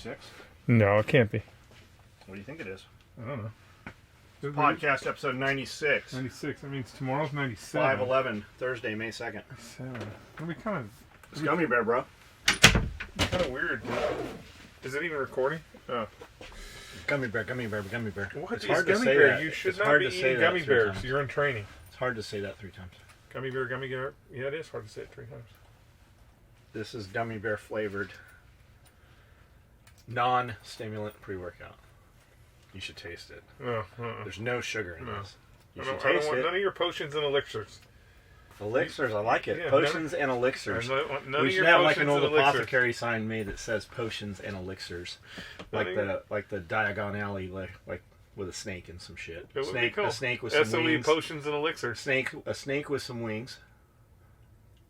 96? No, it can't be. What do you think it is? I don't know. Podcast episode 96. 96. That means tomorrow's 97. 5/11, Thursday, May 2nd. 7. It'll be kind of... It's Gummy Bear, bro. Kind of weird. Is it even recording? Oh. Gummy Bear, Gummy Bear, Gummy Bear. What it's is hard Gummy to say Bear? that. You should it's not hard be to say eating that Gummy 3 Bears. times. You're in training. It's hard to say that 3 times. Gummy Bear, Gummy Bear. Yeah, it is hard to say it 3 times. This is Gummy Bear flavored non-stimulant pre-workout. You should taste it. There's no sugar in this. You should I don't taste want it. none of your potions and elixirs. Elixirs, I like it. Yeah, Potions and elixirs. None We of should your have like potions an old and elixirs. apothecary sign made that says potions and elixirs, like the Diagon Alley, like with a snake and some shit. It would be cool. A snake with some SOE wings. potions and elixirs. A snake with some wings,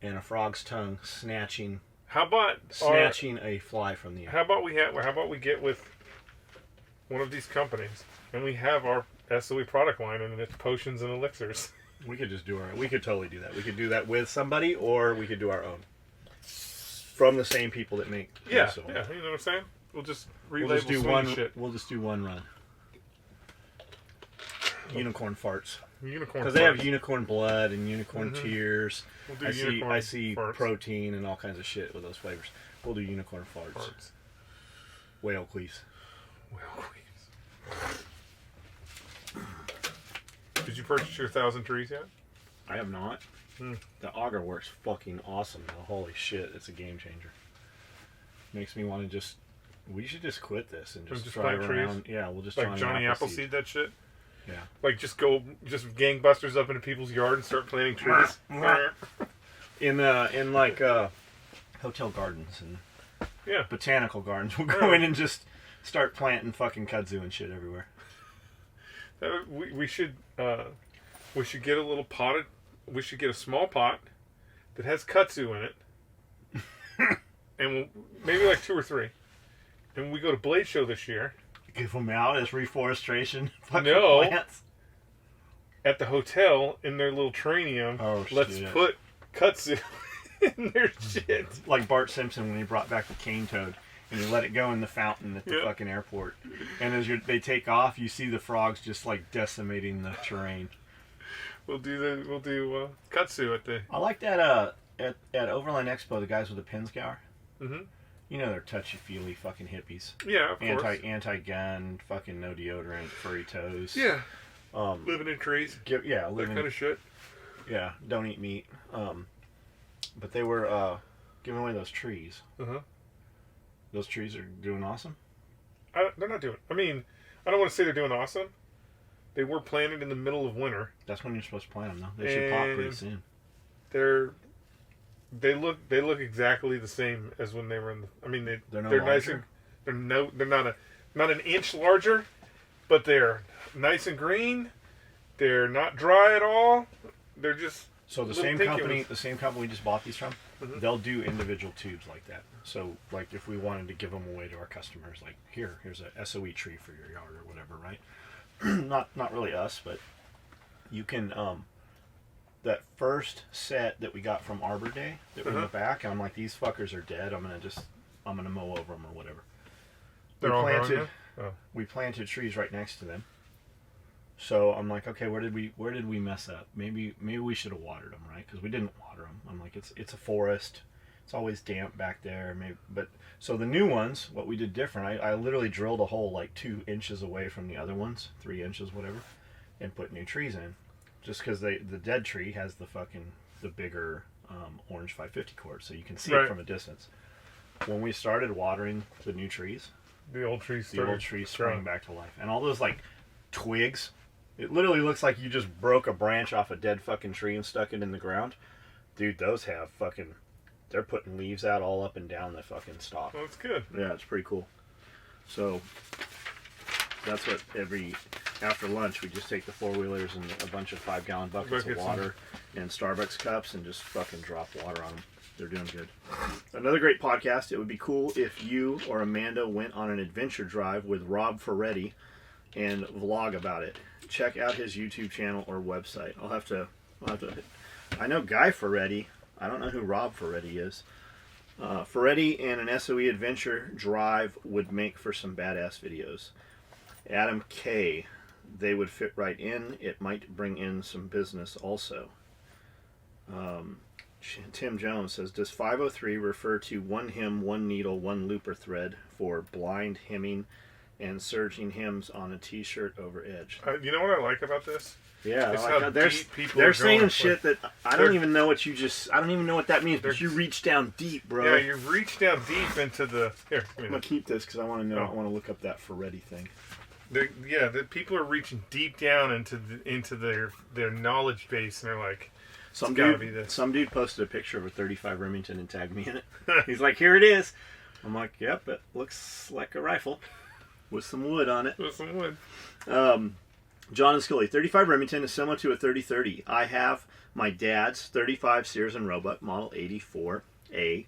and a frog's tongue snatching How about a fly from the air. How about we get with one of these companies and we have our SOE product line and it's potions and elixirs. We could just do we could totally do that. We could do that with somebody, or we could do our own. From the same people that make Yeah, you know what I'm saying? We'll just We'll just do one shit. We'll just do one run. Unicorn farts. Unicorn Because they have unicorn blood and unicorn tears. We'll do I see farts. protein and all kinds of shit with those flavors. We'll do unicorn farts. Whale queeze. Did you purchase your 1,000 trees yet? I have not. The auger works fucking awesome though. Holy shit, it's a game changer. Makes me want to we should just quit this and just drive around. Trees? Yeah, we'll just like Johnny Appleseed that shit. Yeah. Like just gangbusters up into people's yard and start planting trees. in hotel gardens and botanical gardens, we'll go in and just start planting fucking kudzu and shit everywhere. We should get a little potted. We should get a small pot that has kudzu in it, and maybe like 2 or 3. And when we go to Blade Show this year, give them out as reforestation. Plants. At the hotel in their little terrarium. Let's put kudzu in their shit. Like Bart Simpson when he brought back the cane toad. And you let it go in the fountain at the fucking airport. And as they take off, you see the frogs just like decimating the terrain. We'll do kudzu at the... I like that at Overland Expo, the guys with the pin scour. Mm-hmm. You know they're touchy-feely fucking hippies. Yeah, of course. Anti-gun, fucking no deodorant, furry toes. Yeah. Living in trees. That kind of shit. Yeah, don't eat meat. But they were giving away those trees. Uh-huh. Those trees are doing awesome? They're not doing... I mean, I don't want to say they're doing awesome. They were planted in the middle of winter. That's when you're supposed to plant them, though. They should pop pretty soon. They look exactly the same as when they were in the... I mean, they're nice and... They're not an inch larger, but they're nice and green. They're not dry at all. They're just... So the same company we just bought these from, they'll do individual tubes like that. So, like, if we wanted to give them away to our customers, like, here's a SOE tree for your yard or whatever, right? not really us, but you can, that first set that we got from Arbor Day that were in the back, I'm like, these fuckers are dead. I'm gonna mow over them or whatever. We planted trees right next to them. So I'm like, okay, where did we mess up? Maybe we should have watered them, right? Because we didn't water them. I'm like, it's a forest. It's always damp back there. So the new ones, what we did different, I literally drilled a hole like 2 inches away from the other ones, 3 inches, whatever, and put new trees in. Just because the dead tree has the bigger orange 550 cord, so you can see it from a distance. When we started watering the new trees, the old trees sprang back to life, and all those like twigs. It literally looks like you just broke a branch off a dead fucking tree and stuck it in the ground. Dude, those have they're putting leaves out all up and down the fucking stalk. Well, that's good. Yeah, it's pretty cool. So, that's what after lunch, we just take the 4-wheelers and a bunch of 5-gallon buckets of water and Starbucks cups and just fucking drop water on them. They're doing good. Another great podcast. It would be cool if you or Amanda went on an adventure drive with Rob Ferretti and vlog about it. Check out his YouTube channel or website. I'll have to. I know Guy Ferretti. I don't know who Rob Ferretti is. Ferretti and an SOE adventure drive would make for some badass videos. Adam K. They would fit right in. It might bring in some business also. Tim Jones says, does 503 refer to one hem, one needle, one looper thread for blind hemming and serging hems on a t-shirt over edge? You know what I like about this? Yeah, like they're saying shit that I don't even know what I don't even know what that means, but you reach down deep, bro. Yeah, you reach down deep into the... Here, I'm going to keep this because I want to know. I want to look up that Ferretti thing. The people are reaching deep down into their knowledge base, and they're like, some dude posted a picture of a 35 Remington and tagged me in it. He's like, here it is. I'm like, yep, it looks like a rifle with some wood on it. With some wood. John and Skully, 35 Remington is similar to a 30-30. I have my dad's 35 Sears and Roebuck Model 84A,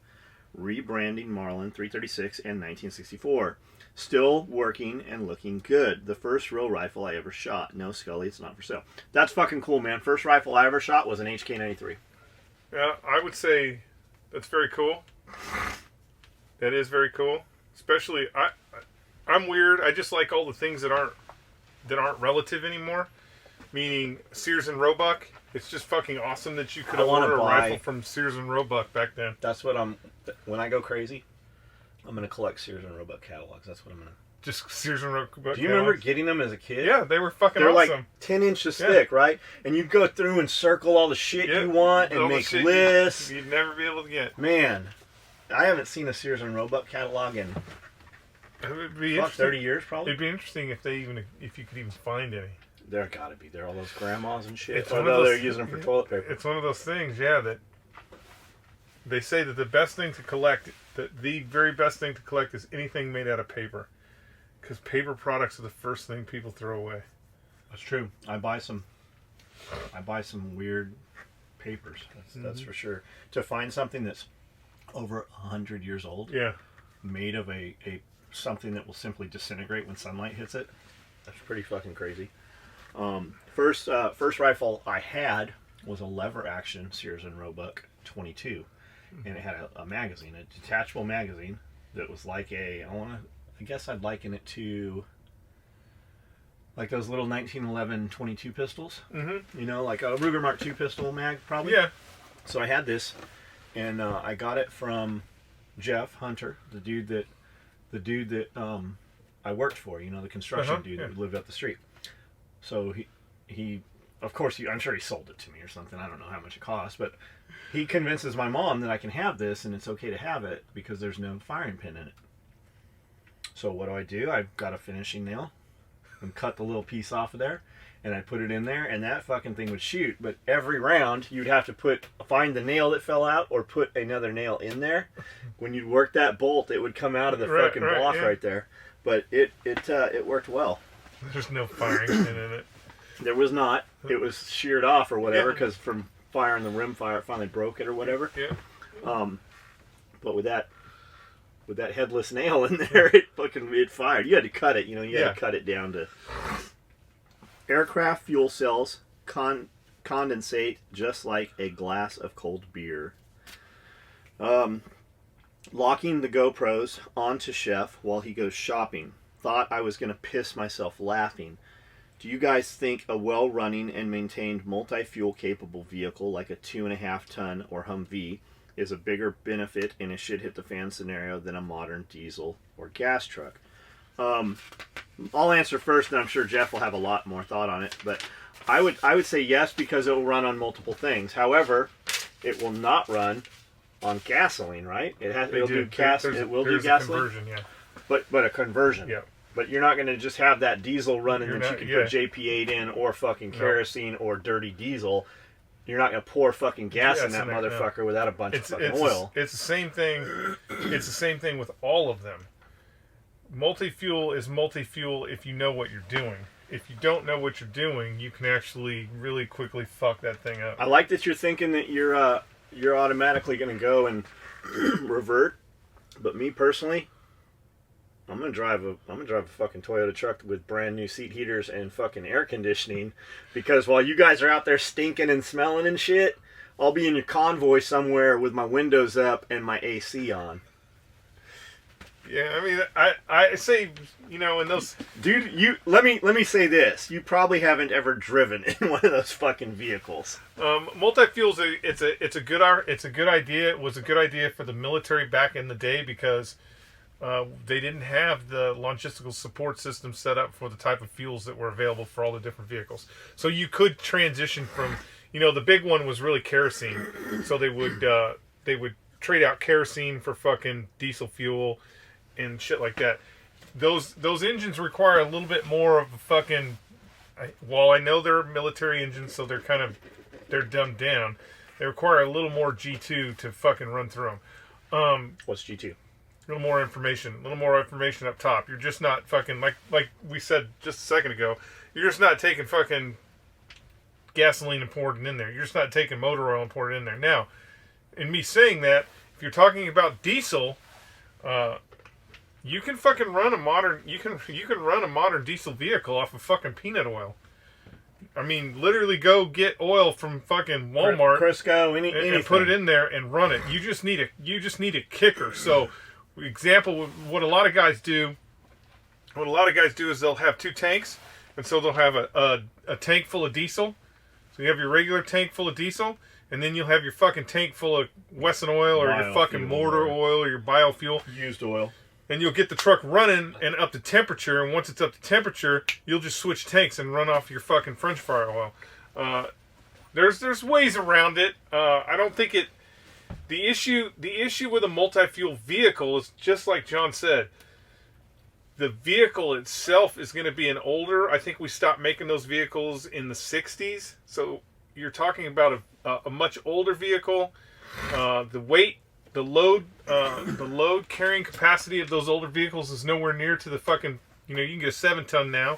rebranding Marlin 336 and 1964. Still working and looking good. The first real rifle I ever shot. No, Skully, it's not for sale. That's fucking cool, man. First rifle I ever shot was an HK-93. Yeah, I would say that's very cool. That is very cool. Especially, I'm weird. I just like all the things that aren't relative anymore. Meaning Sears and Roebuck. It's just fucking awesome that you could order a rifle from Sears and Roebuck back then. That's what when I go crazy, I'm going to collect Sears and Roebuck catalogs. That's what I'm going to... Just Sears and Roebuck catalogs? Do you remember getting them as a kid? Yeah, they were fucking awesome. They're like 10 inches thick, right? And you'd go through and circle all the shit you want and make lists. You'd never be able to get. Man, I haven't seen a Sears and Roebuck catalog in 30 years, probably. It'd be interesting if you could even find any. There gotta be. There are all those grandmas and shit. Although they're using them for toilet paper. It's one of those things, that they say that the best thing to collect, the very best thing to collect is anything made out of paper. Because paper products are the first thing people throw away. That's true. I buy some weird papers. That's for sure. To find something that's over 100 years old. Yeah. Made of a something that will simply disintegrate when sunlight hits it. That's pretty fucking crazy. First rifle I had was a lever action Sears and Roebuck 22, and it had a magazine, a detachable magazine that was like I guess I'd liken it to like those little 1911 22 pistols. Mm-hmm. You know, like a Ruger Mark II pistol mag, probably. Yeah. So I had this, and I got it from Jeff Hunter, the dude that I worked for, the construction dude that lived up the street. So he of course, I'm sure he sold it to me or something. I don't know how much it cost, but he convinces my mom that I can have this and it's okay to have it because there's no firing pin in it. So what do? I've got a finishing nail and cut the little piece off of there, and I put it in there, and that fucking thing would shoot. But every round, you'd have to find the nail that fell out or put another nail in there. When you'd work that bolt, it would come out of the fucking block right there. But it worked well. There's no firing pin in it. There was not. It was sheared off or whatever because from firing the rim fire, it finally broke it or whatever. Yeah. But with that headless nail in there, it fired. You had to cut it. You had to cut it down to. Aircraft fuel cells condensate just like a glass of cold beer. Locking the GoPros onto Chef while he goes shopping. Thought I was going to piss myself laughing. Do you guys think a well-running and maintained multi-fuel capable vehicle like a 2.5-ton or Humvee is a bigger benefit in a shit-hit-the-fan scenario than a modern diesel or gas truck? I'll answer first, and I'm sure Jeff will have a lot more thought on it. But I would say yes because it will run on multiple things. However, it will not run on gasoline, right? It will do gasoline. Conversion, yeah. But a conversion. Yeah. But you're not going to just have that diesel running that you can put JP8 in or fucking kerosene or dirty diesel. You're not going to pour fucking gas in that motherfucker without a bunch of fucking oil. It's the same thing. It's the same thing with all of them. Multi-fuel is multi-fuel if you know what you're doing. If you don't know what you're doing, you can actually really quickly fuck that thing up. I like that you're thinking that you're automatically going to go and revert. But me personally, I'm gonna drive a fucking Toyota truck with brand new seat heaters and fucking air conditioning, because while you guys are out there stinking and smelling and shit, I'll be in your convoy somewhere with my windows up and my AC on. Yeah, I mean, I say, you know, in those... Dude, let me say this. You probably haven't ever driven in one of those fucking vehicles. Multi-fuels, it's a good idea. It was a good idea for the military back in the day because they didn't have the logistical support system set up for the type of fuels that were available for all the different vehicles. So you could transition from, you know, the big one was really kerosene. So they would trade out kerosene for fucking diesel fuel and shit like that. Those engines require a little bit more of a fucking... While I know they're military engines, so they're dumbed down, they require a little more G2 to fucking run through them. What's G2? A little more information up top. You're just not fucking... Like we said just a second ago, you're just not taking fucking gasoline and pouring it in there. You're just not taking motor oil and pouring it in there. Now, in me saying that, if you're talking about diesel... you can fucking run a modern diesel vehicle off of fucking peanut oil. I mean, literally go get oil from fucking Walmart, Crisco, anything, and put it in there and run it. You just need a kicker. So, example, what a lot of guys do is they'll have 2 tanks, and so they'll have a tank full of diesel. So you have your regular tank full of diesel, and then you'll have your fucking tank full of Wesson oil or your fucking mortar oil or your biofuel, used oil. And you'll get the truck running and up to temperature, and once it's up to temperature, you'll just switch tanks and run off your fucking French fry oil. There's ways around it. I don't think it... The issue with a multi-fuel vehicle is just like John said. The vehicle itself is going to be an older... I think we stopped making those vehicles in the 60s. So you're talking about a much older vehicle. The weight... The load carrying capacity of those older vehicles is nowhere near to the fucking, you know, you can get a 7-ton now.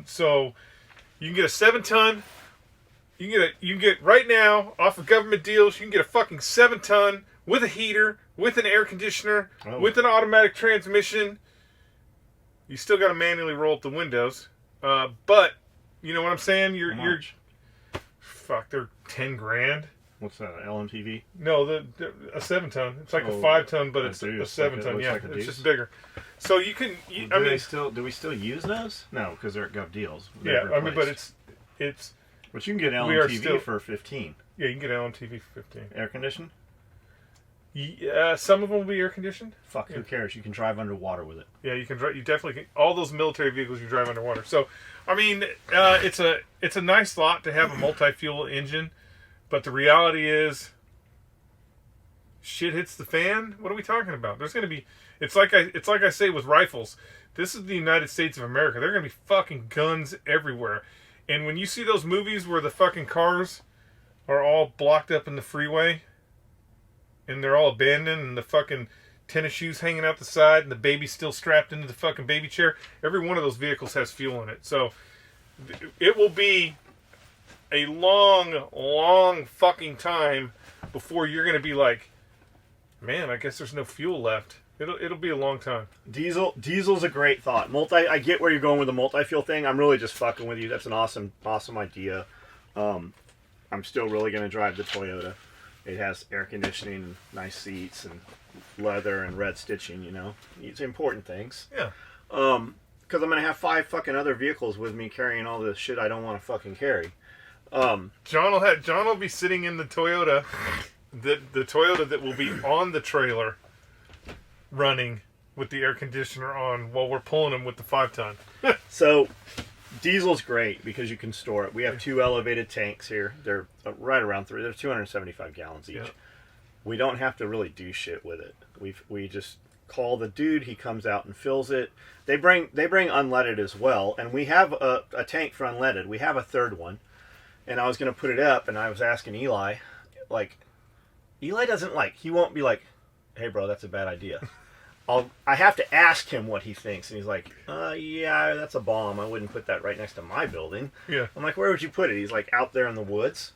So you can get a 7-ton. You can get right now off of government deals. You can get a fucking 7-ton with a heater, with an air conditioner, with an automatic transmission. You still got to manually roll up the windows, but you know what I'm saying. You're they're $10,000. What's that, LMTV? No, a 7-ton. It's like a 5-ton, but it's a 7-ton. Yeah, it's just bigger. So you can. Do we still use those? No, because they're at Gov Deals. Yeah, I mean, but it's. But you can get LMTV for 15. Yeah, you can get LMTV for 15. Air conditioned? Yeah, some of them will be air conditioned. Fuck, who cares? You can drive underwater with it. Yeah, you can drive. You definitely can. All those military vehicles you drive underwater. So, I mean, it's a nice thought to have a multi-fuel engine. But the reality is, shit hits the fan. What are we talking about? There's going to be... It's like I say with rifles. This is the United States of America. There are going to be fucking guns everywhere. And when you see those movies where the fucking cars are all blocked up in the freeway, and they're all abandoned, and the fucking tennis shoes hanging out the side, and the baby's still strapped into the fucking baby chair, every one of those vehicles has fuel in it. So it will be a long fucking time before you're going to be like, man, I guess there's no fuel left. It'll be a long time. Diesel's a great thought. I get where you're going with the multi-fuel thing. I'm really just fucking with you. That's an awesome idea. I'm still really going to drive the Toyota. It has air conditioning and nice seats and leather and red stitching, you know. It's important things. Yeah. Because I'm going to have 5 fucking other vehicles with me carrying all this shit I don't want to fucking carry. John will be sitting in the Toyota, the Toyota that will be on the trailer, running with the air conditioner on while we're pulling him with the 5-ton. So, diesel's great because you can store it. We have 2 elevated tanks here. They're right around 3. They're 275 gallons each. Yeah. We don't have to really do shit with it. We just call the dude. He comes out and fills it. They bring unleaded as well, and we have a tank for unleaded. We have a 3rd one. And I was going to put it up, and I was asking Eli, Eli doesn't he won't be like, hey, bro, that's a bad idea. I have to ask him what he thinks, and he's like, yeah, that's a bomb. I wouldn't put that right next to my building. Yeah. I'm like, where would you put it? He's like, out there in the woods,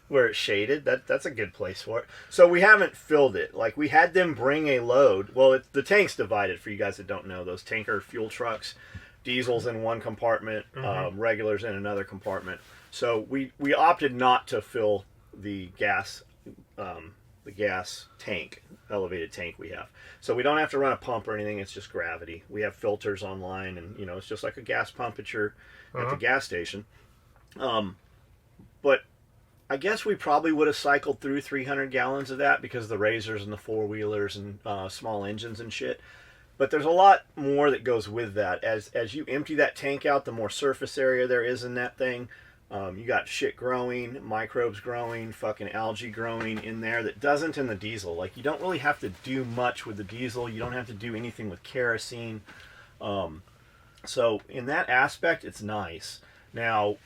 where it's shaded. That's a good place for it. So we haven't filled it. We had them bring a load. Well, the tank's divided, for you guys that don't know. Those tanker fuel trucks, diesel's in one compartment, regulars in another compartment. So we opted not to fill the gas tank, elevated tank we have. So we don't have to run a pump or anything. It's just gravity. We have filters online, and it's just like a gas pump at the gas station. But I guess we probably would have cycled through 300 gallons of that because of the razors and the four-wheelers and small engines and shit. But there's a lot more that goes with that. As you empty that tank out, the more surface area there is in that thing. You got shit growing, microbes growing, fucking algae growing in there that doesn't in the diesel. Like, you don't really have to do much with the diesel. You don't have to do anything with kerosene. So in that aspect, it's nice. Now,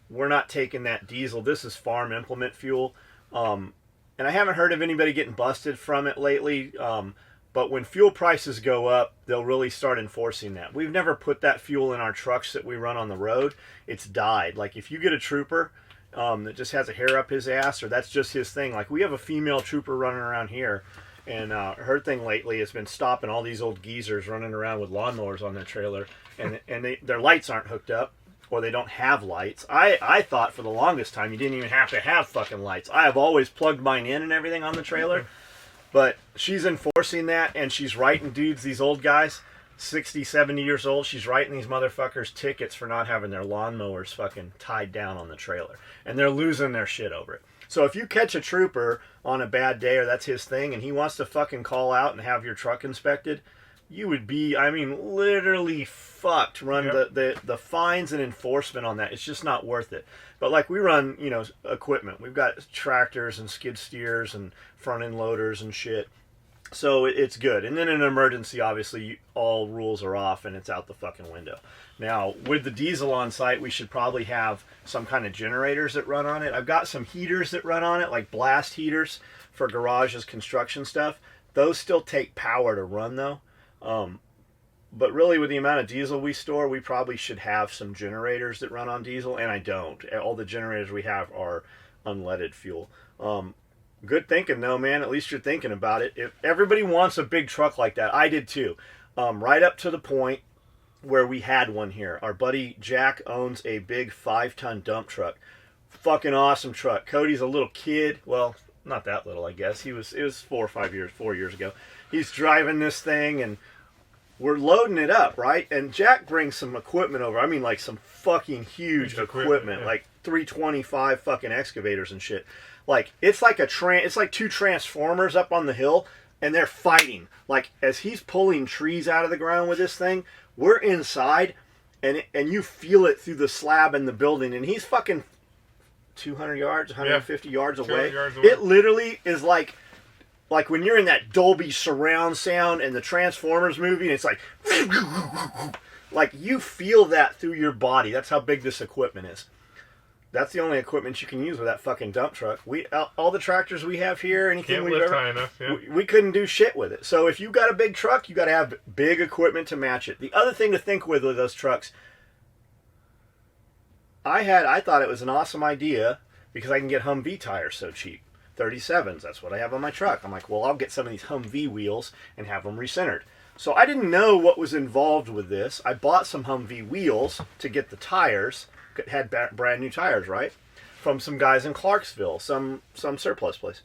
we're not taking that diesel. This is farm implement fuel. And I haven't heard of anybody getting busted from it lately. But when fuel prices go up, they'll really start enforcing that. We've never put that fuel in our trucks that we run on the road. It's died. Like, if you get a trooper that just has a hair up his ass, or that's just his thing. Like, we have a female trooper running around here, and her thing lately has been stopping all these old geezers running around with lawnmowers on their trailer, and their lights aren't hooked up, or they don't have lights. I thought for the longest time you didn't even have to have fucking lights. I have always plugged mine in and everything on the trailer. But she's enforcing that, and she's writing dudes, these old guys, 60, 70 years old, she's writing these motherfuckers tickets for not having their lawnmowers fucking tied down on the trailer. And they're losing their shit over it. So if you catch a trooper on a bad day, or that's his thing, and he wants to fucking call out and have your truck inspected, you would be, I mean, literally fucked. Run the fines and enforcement on that. It's just not worth it. But like, we run, equipment. We've got tractors and skid steers and front end loaders and shit. So it's good. And then in an emergency, obviously, all rules are off and it's out the fucking window. Now, with the diesel on site, we should probably have some kind of generators that run on it. I've got some heaters that run on it, like blast heaters for garages, construction stuff. Those still take power to run, though. But really, with the amount of diesel we store, we probably should have some generators that run on diesel, and I don't. All the generators we have are unleaded fuel. Good thinking, though, man. At least you're thinking about it. If everybody wants a big truck like that, I did too. Right up to the point where we had one here. Our buddy Jack owns a big 5-ton dump truck. Fucking awesome truck. Cody's a little kid. Well, not that little, I guess. It was 4 years ago. He's driving this thing, and we're loading it up, right? And Jack brings some equipment over. I mean, like, some fucking huge equipment. Yeah. Like 325 fucking excavators and shit. Like, it's like it's like two transformers up on the hill, and they're fighting. Like, as he's pulling trees out of the ground with this thing, we're inside, and you feel it through the slab in the building, and he's fucking 200 yards, 150 yards away. It literally is like when you're in that Dolby surround sound and the Transformers movie, and it's like you feel that through your body. That's how big this equipment is. That's the only equipment you can use with that fucking dump truck. All the tractors we have here, anything we've ever, high enough, we couldn't do shit with it. So if you got a big truck, you got to have big equipment to match it. The other thing to think with those trucks, I thought it was an awesome idea because I can get Humvee tires so cheap. 37s, that's what I have on my truck. I'm like, well, I'll get some of these Humvee wheels and have them recentered. So I didn't know what was involved with this. I bought some Humvee wheels to get the tires. Had brand new tires, right? From some guys in Clarksville, some surplus place.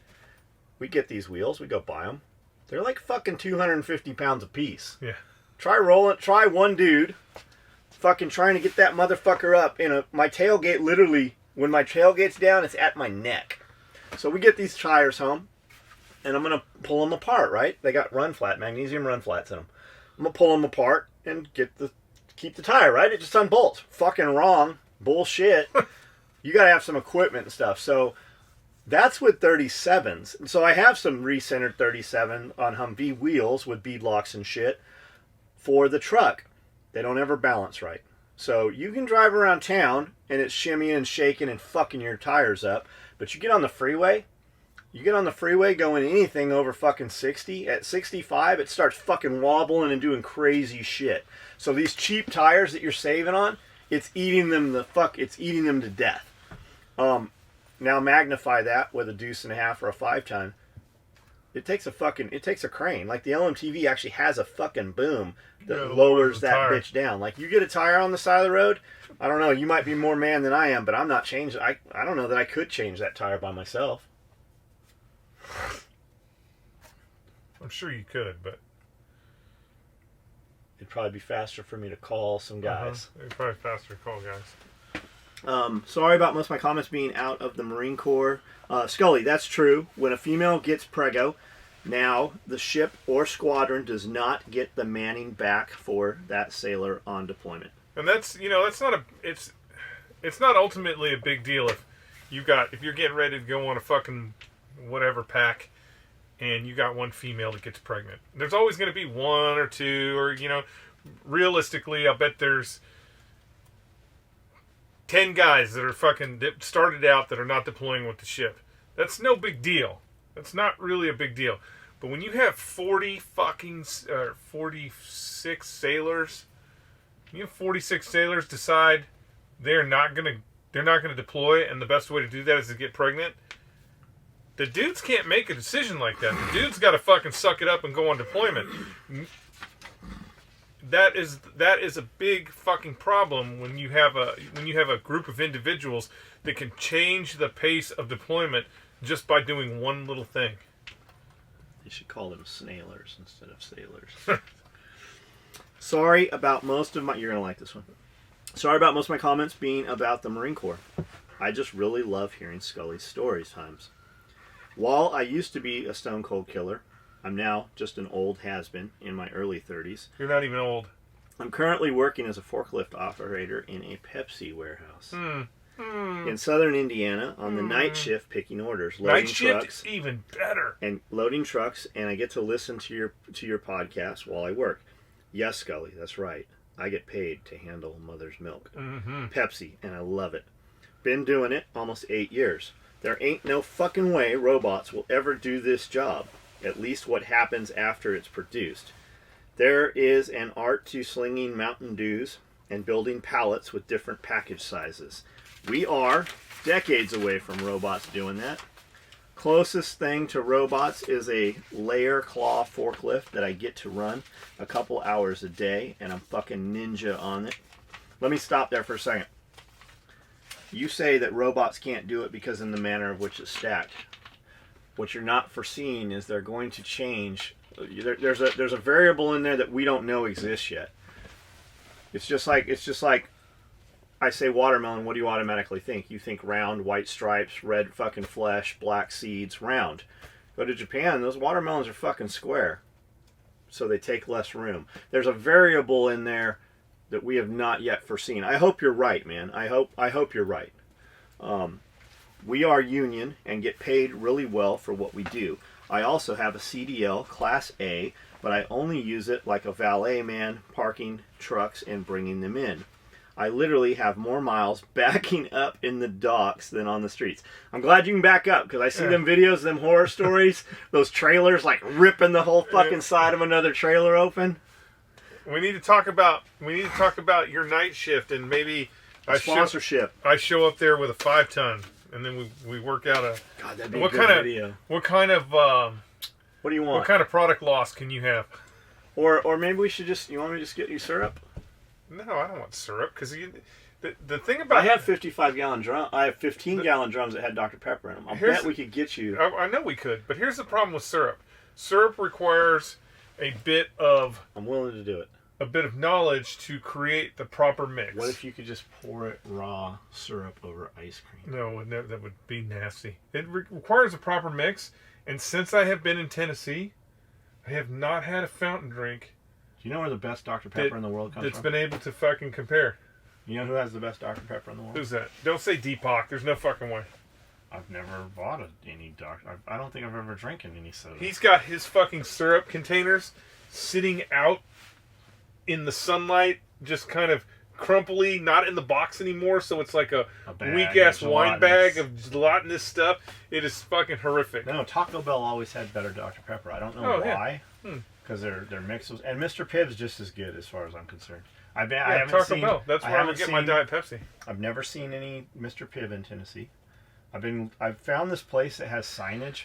We get these wheels, we go buy them. They're like fucking 250 pounds a piece. Yeah. Try one dude fucking trying to get that motherfucker up my tailgate, literally, when my tailgate's down, it's at my neck. So we get these tires home, and I'm going to pull them apart, right? They got magnesium run flats in them. I'm going to pull them apart and keep the tire, right? It just unbolts. Fucking wrong. Bullshit. You got to have some equipment and stuff. So that's with 37s. So I have some recentered 37 on Humvee wheels with bead locks and shit for the truck. They don't ever balance right. So you can drive around town and it's shimmying and shaking and fucking your tires up. But you get on the freeway going anything over fucking 60. At 65, it starts fucking wobbling and doing crazy shit. So these cheap tires that you're saving on, it's eating them to death. Now magnify that with a 2.5 or a 5-ton. It takes a crane. Like the LMTV actually has a fucking boom that lowers that bitch down. Like you get a tire on the side of the road, I don't know, you might be more man than I am, but I'm not changing. I don't know that I could change that tire by myself. I'm sure you could, but it'd probably be faster for me to call some guys. It'd probably be faster to call guys. Sorry about most of my comments being out of the Marine Corps. Skully, that's true. When a female gets preggo, now the ship or squadron does not get the manning back for that sailor on deployment. And that's not it's not ultimately a big deal if you're getting ready to go on a fucking whatever pack and you got one female that gets pregnant. There's always going to be one or two, or realistically, I bet there's 10 guys that are fucking started out that are not deploying with the ship. That's no big deal. That's not really a big deal. But when you have 46 sailors, you have 46 sailors decide they're not gonna deploy, and the best way to do that is to get pregnant. The dudes can't make a decision like that. The dudes got to fucking suck it up and go on deployment. That is a big fucking problem when you have a group of individuals that can change the pace of deployment just by doing one little thing. You should call them snailers instead of sailors. Sorry about most of my... You're going to like this one. Sorry about most of my comments being about the Marine Corps. I just really love hearing Skully's stories times. While I used to be a stone cold killer, I'm now just an old has-been in my early 30s. You're not even old. I'm currently working as a forklift operator in a Pepsi warehouse. In southern Indiana on the night shift picking orders. Night shift is even better. And loading trucks, and I get to listen to your podcast while I work. Yes, Skully, that's right. I get paid to handle mother's milk. Pepsi, and I love it. Been doing it almost 8 years. There ain't no fucking way robots will ever do this job. At least what happens after it's produced. There is an art to slinging Mountain Dews and building pallets with different package sizes. We are decades away from robots doing that. Closest thing to robots is a layer claw forklift that I get to run a couple hours a day, and I'm fucking ninja on it. Let me stop there for a second. You say that robots can't do it because in the manner of which it's stacked. What you're not foreseeing is they're going to change. There's a variable in there that we don't know exists yet. It's just like I say watermelon. What do you automatically think? You think round, white stripes, red fucking flesh, black seeds, round. Go to Japan, those watermelons are fucking square, so they take less room. There's a variable in there that we have not yet foreseen. I hope you're right, man. I hope you're right. We are union and get paid really well for what we do. I also have a CDL Class A, but I only use it like a valet man parking trucks and bringing them in. I literally have more miles backing up in the docks than on the streets. I'm glad you can back up, because I see them videos, them horror stories, those trailers like ripping the whole fucking side of another trailer open. We need to talk about your night shift, and maybe sponsorship. I show up there with a 5-ton, and then we work out a. God, that'd be a good video. What kind of what do you want? What kind of product loss can you have? Or maybe we should just. You want me to just get you syrup? No, I don't want syrup, because the thing about... I have 55-gallon drums. I have 15-gallon drums that had Dr. Pepper in them. I bet we could get you... I know we could, but here's the problem with syrup. Syrup requires a bit of... I'm willing to do it. A bit of knowledge to create the proper mix. What if you could just pour it raw syrup over ice cream? No, that would be nasty. It requires a proper mix, and since I have been in Tennessee, I have not had a fountain drink... Do you know where the best Dr. Pepper in the world comes from? That's been able to fucking compare. You know who has the best Dr. Pepper in the world? Who's that? Don't say Deepak. There's no fucking way. I've never bought any Dr. I don't think I've ever drinking any soda. He's got his fucking syrup containers sitting out in the sunlight, just kind of crumply, not in the box anymore, so it's like a weak-ass wine bag of gelatinous stuff. It is fucking horrific. No, Taco Bell always had better Dr. Pepper. I don't know why. Because their mix was... And Mr. Pibb's just as good as far as I'm concerned. I haven't Taco seen... Bell. That's where I would get my Diet Pepsi. I've never seen any Mr. Pibb in Tennessee. I've found this place that has signage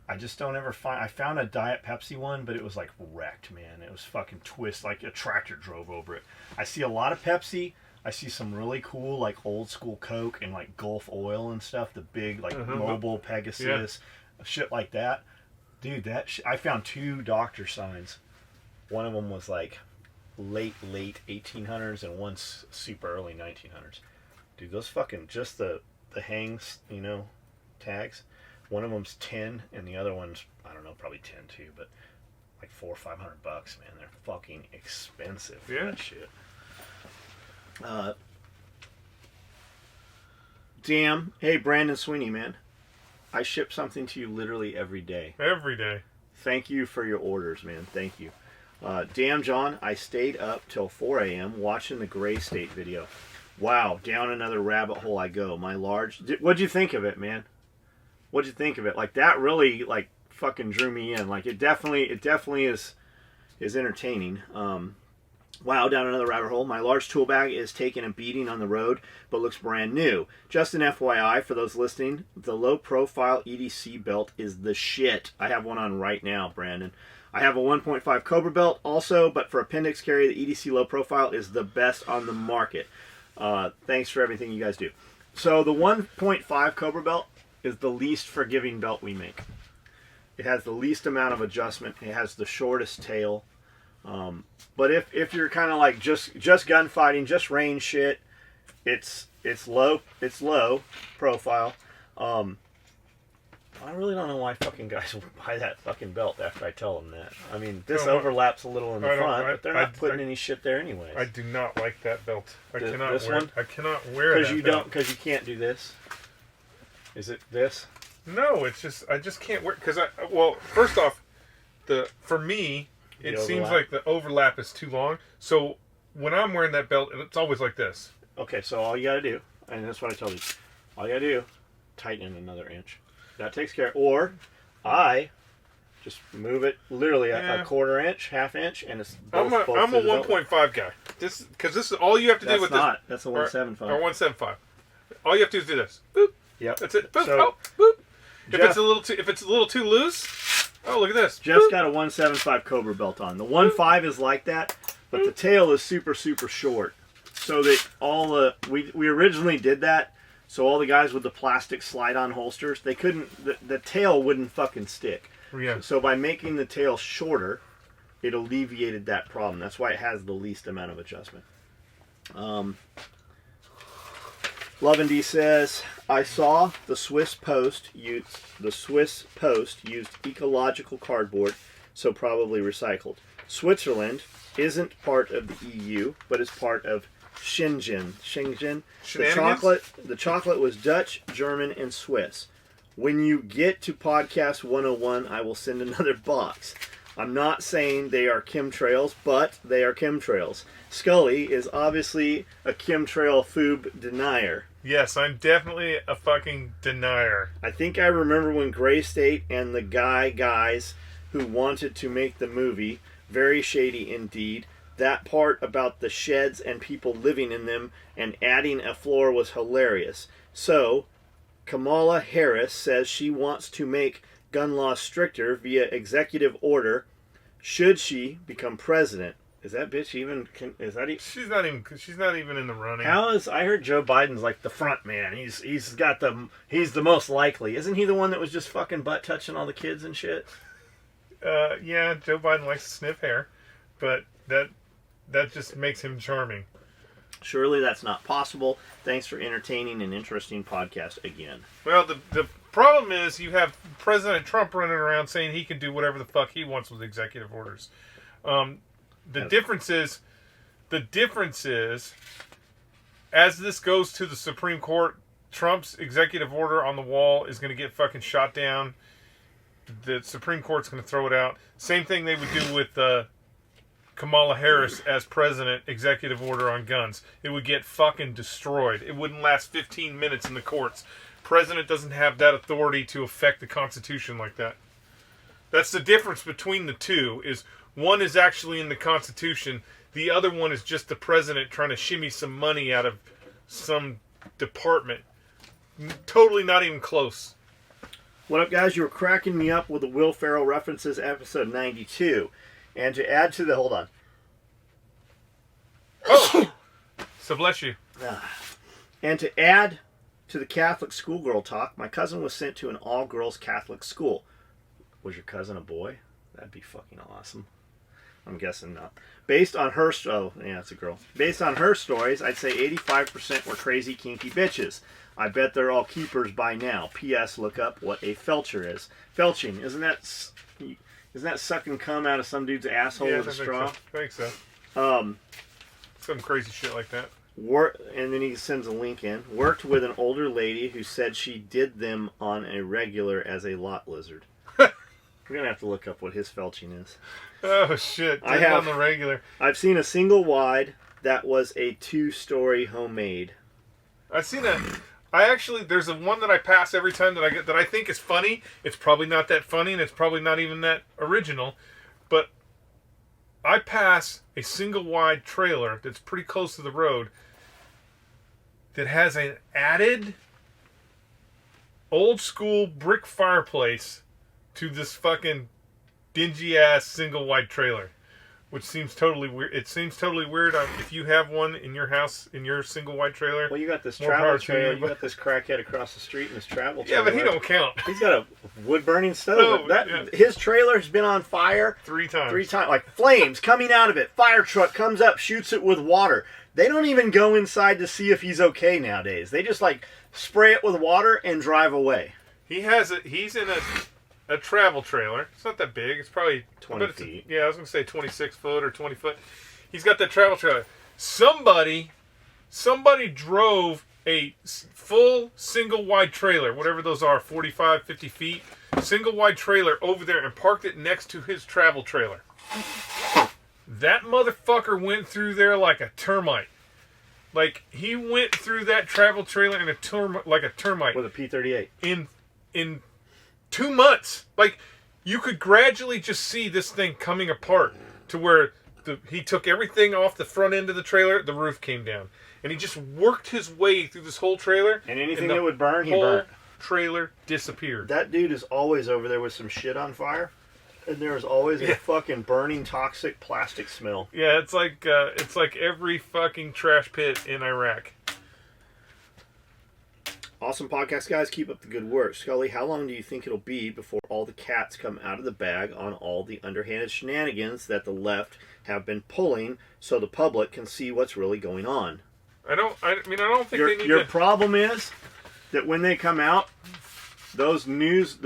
I just don't ever find. I found a Diet Pepsi one, but it was like wrecked, man. It was fucking twist, like a tractor drove over it. I see a lot of Pepsi. I see some really cool, like old school Coke and like Gulf Oil and stuff. The big, like Mobile Pegasus, shit like that. Dude, I found 2 doctor signs. One of them was like late 1800s, and one's super early 1900s. Dude, those fucking just the hangs, tags. One of them's 10, and the other one's, I don't know, probably 10 too, but like $400 or $500, man. They're fucking expensive for that shit. Damn. Hey, Brandon Sweeney, man. I ship something to you literally every day. Every day. Thank you for your orders, man. Thank you. Damn, John, I stayed up till 4 a.m. watching the Gray State video. Wow, down another rabbit hole I go. What'd you think of it, man? What'd you think of it? Like, that really, like, fucking drew me in. Like, it definitely is entertaining. Wow, down another rabbit hole. My large tool bag is taking a beating on the road, but looks brand new. Just an FYI for those listening, the low-profile EDC belt is the shit. I have one on right now, Brandon. I have a 1.5 Cobra belt also, but for appendix carry, the EDC low profile is the best on the market. Thanks for everything you guys do. So the 1.5 Cobra belt is the least forgiving belt we make. It has the least amount of adjustment. It has the shortest tail. But if you're kind of like just gunfighting, just range shit, it's low profile. I really don't know why fucking guys will buy that fucking belt after I tell them that. I mean, this overlaps a little in the front, but they're not putting any shit there anyways. I do not like that belt. I cannot wear that belt. Because you can't do this. Is it this? No, it's just I just can't wear because first off, for me it seems like the overlap is too long. So when I'm wearing that belt, it's always like this. Okay, so all you gotta do, and that's what I told you, all you gotta do, tighten it another inch. That takes care. Or I just move it literally a quarter inch, half inch, and it's both. I'm a 1.5 guy. This is all you have to do with this. That's a 1.75 or 1.75. All you have to do is do this. Boop. Yep. That's it. Boop. Boop. If it's a little too loose, oh look at this. Jeff's got a 1.75 Cobra belt on. The 1.5 is like that, but the tail is super short. So that we originally did that. So all the guys with the plastic slide-on holsters, they couldn't. The tail wouldn't fucking stick. Yeah. So by making the tail shorter, it alleviated that problem. That's why it has the least amount of adjustment. Love and D says, I saw the Swiss Post used ecological cardboard, so probably recycled. Switzerland isn't part of the EU, but is part of Schengen. The chocolate was Dutch, German, and Swiss. When you get to Podcast 101, I will send another box. I'm not saying they are chemtrails, but they are chemtrails. Skully is obviously a chemtrail foob denier. Yes, I'm definitely a fucking denier. I think I remember when Gray State and the guys who wanted to make the movie, very shady indeed, that part about the sheds and people living in them and adding a floor was hilarious. So, Kamala Harris says she wants to make gun laws stricter via executive order should she become president. Is that bitch even? Is that even? She's not even in the running. I heard Joe Biden's like the front man. He's the most likely. Isn't he the one that was just fucking butt touching all the kids and shit? Yeah, Joe Biden likes to sniff hair, but that just makes him charming. Surely that's not possible. Thanks for entertaining and interesting podcast again. Well, the problem is you have President Trump running around saying he can do whatever the fuck he wants with executive orders. The difference is, as this goes to the Supreme Court, Trump's executive order on the wall is going to get fucking shot down. The Supreme Court's going to throw it out. Same thing they would do with Kamala Harris as president, executive order on guns. It would get fucking destroyed. It wouldn't last 15 minutes in the courts. President doesn't have that authority to affect the Constitution like that. That's the difference between the two, is one is actually in the Constitution, the other one is just the president trying to shimmy some money out of some department. Totally not even close. What up, guys? You were cracking me up with the Will Ferrell references, episode 92. And to add to the... Hold on. Oh! So bless you. And to add to the Catholic schoolgirl talk, my cousin was sent to an all-girls Catholic school. Was your cousin a boy? That'd be fucking awesome. I'm guessing not. Based on her... Oh, yeah, it's a girl. Based on her stories, I'd say 85% were crazy, kinky bitches. I bet they're all keepers by now. P.S. Look up what a felcher is. Felching, isn't that sucking cum out of some dude's asshole with a straw? I think so. Some crazy shit like that. And then he sends a link in. Worked with an older lady who said she did them on a regular as a lot lizard. We're going to have to look up what his felching is. Oh, shit. I have on the regular. I've seen a single wide that was a 2-story homemade. I've seen a... there's a one that I pass every time that I get that I think is funny. It's probably not that funny, and it's probably not even that original. But I pass a single wide trailer that's pretty close to the road that has an added old school brick fireplace to this fucking dingy ass single wide trailer. Which seems totally weird. It seems totally weird if you have one in your house, in your single wide trailer. Well, you got this travel trailer. You got this crackhead across the street in his travel trailer. Yeah, but he don't count. He's got a wood-burning stove. His trailer's been on fire 3 times. 3 times. Like flames coming out of it. Fire truck comes up, shoots it with water. They don't even go inside to see if he's okay nowadays. They just like spray it with water and drive away. He's in a travel trailer. It's not that big. It's probably 20 feet. Yeah, I was going to say 26 foot or 20 foot. He's got that travel trailer. Somebody drove a full single wide trailer, whatever those are, 45, 50 feet, single wide trailer over there and parked it next to his travel trailer. That motherfucker went through there like a termite. Like, he went through that travel trailer like a termite. With a P-38. In 2 months. Like, you could gradually just see this thing coming apart to where he took everything off the front end of the trailer, the roof came down. And he just worked his way through this whole trailer. And anything that would burn, he burnt. Trailer disappeared. That dude is always over there with some shit on fire. And there is always a fucking burning toxic plastic smell. Yeah, it's like every fucking trash pit in Iraq. Awesome podcast, guys. Keep up the good work. Skully, how long do you think it'll be before all the cats come out of the bag on all the underhanded shenanigans that the left have been pulling so the public can see what's really going on? I don't think they need Your problem is that when they come out, those news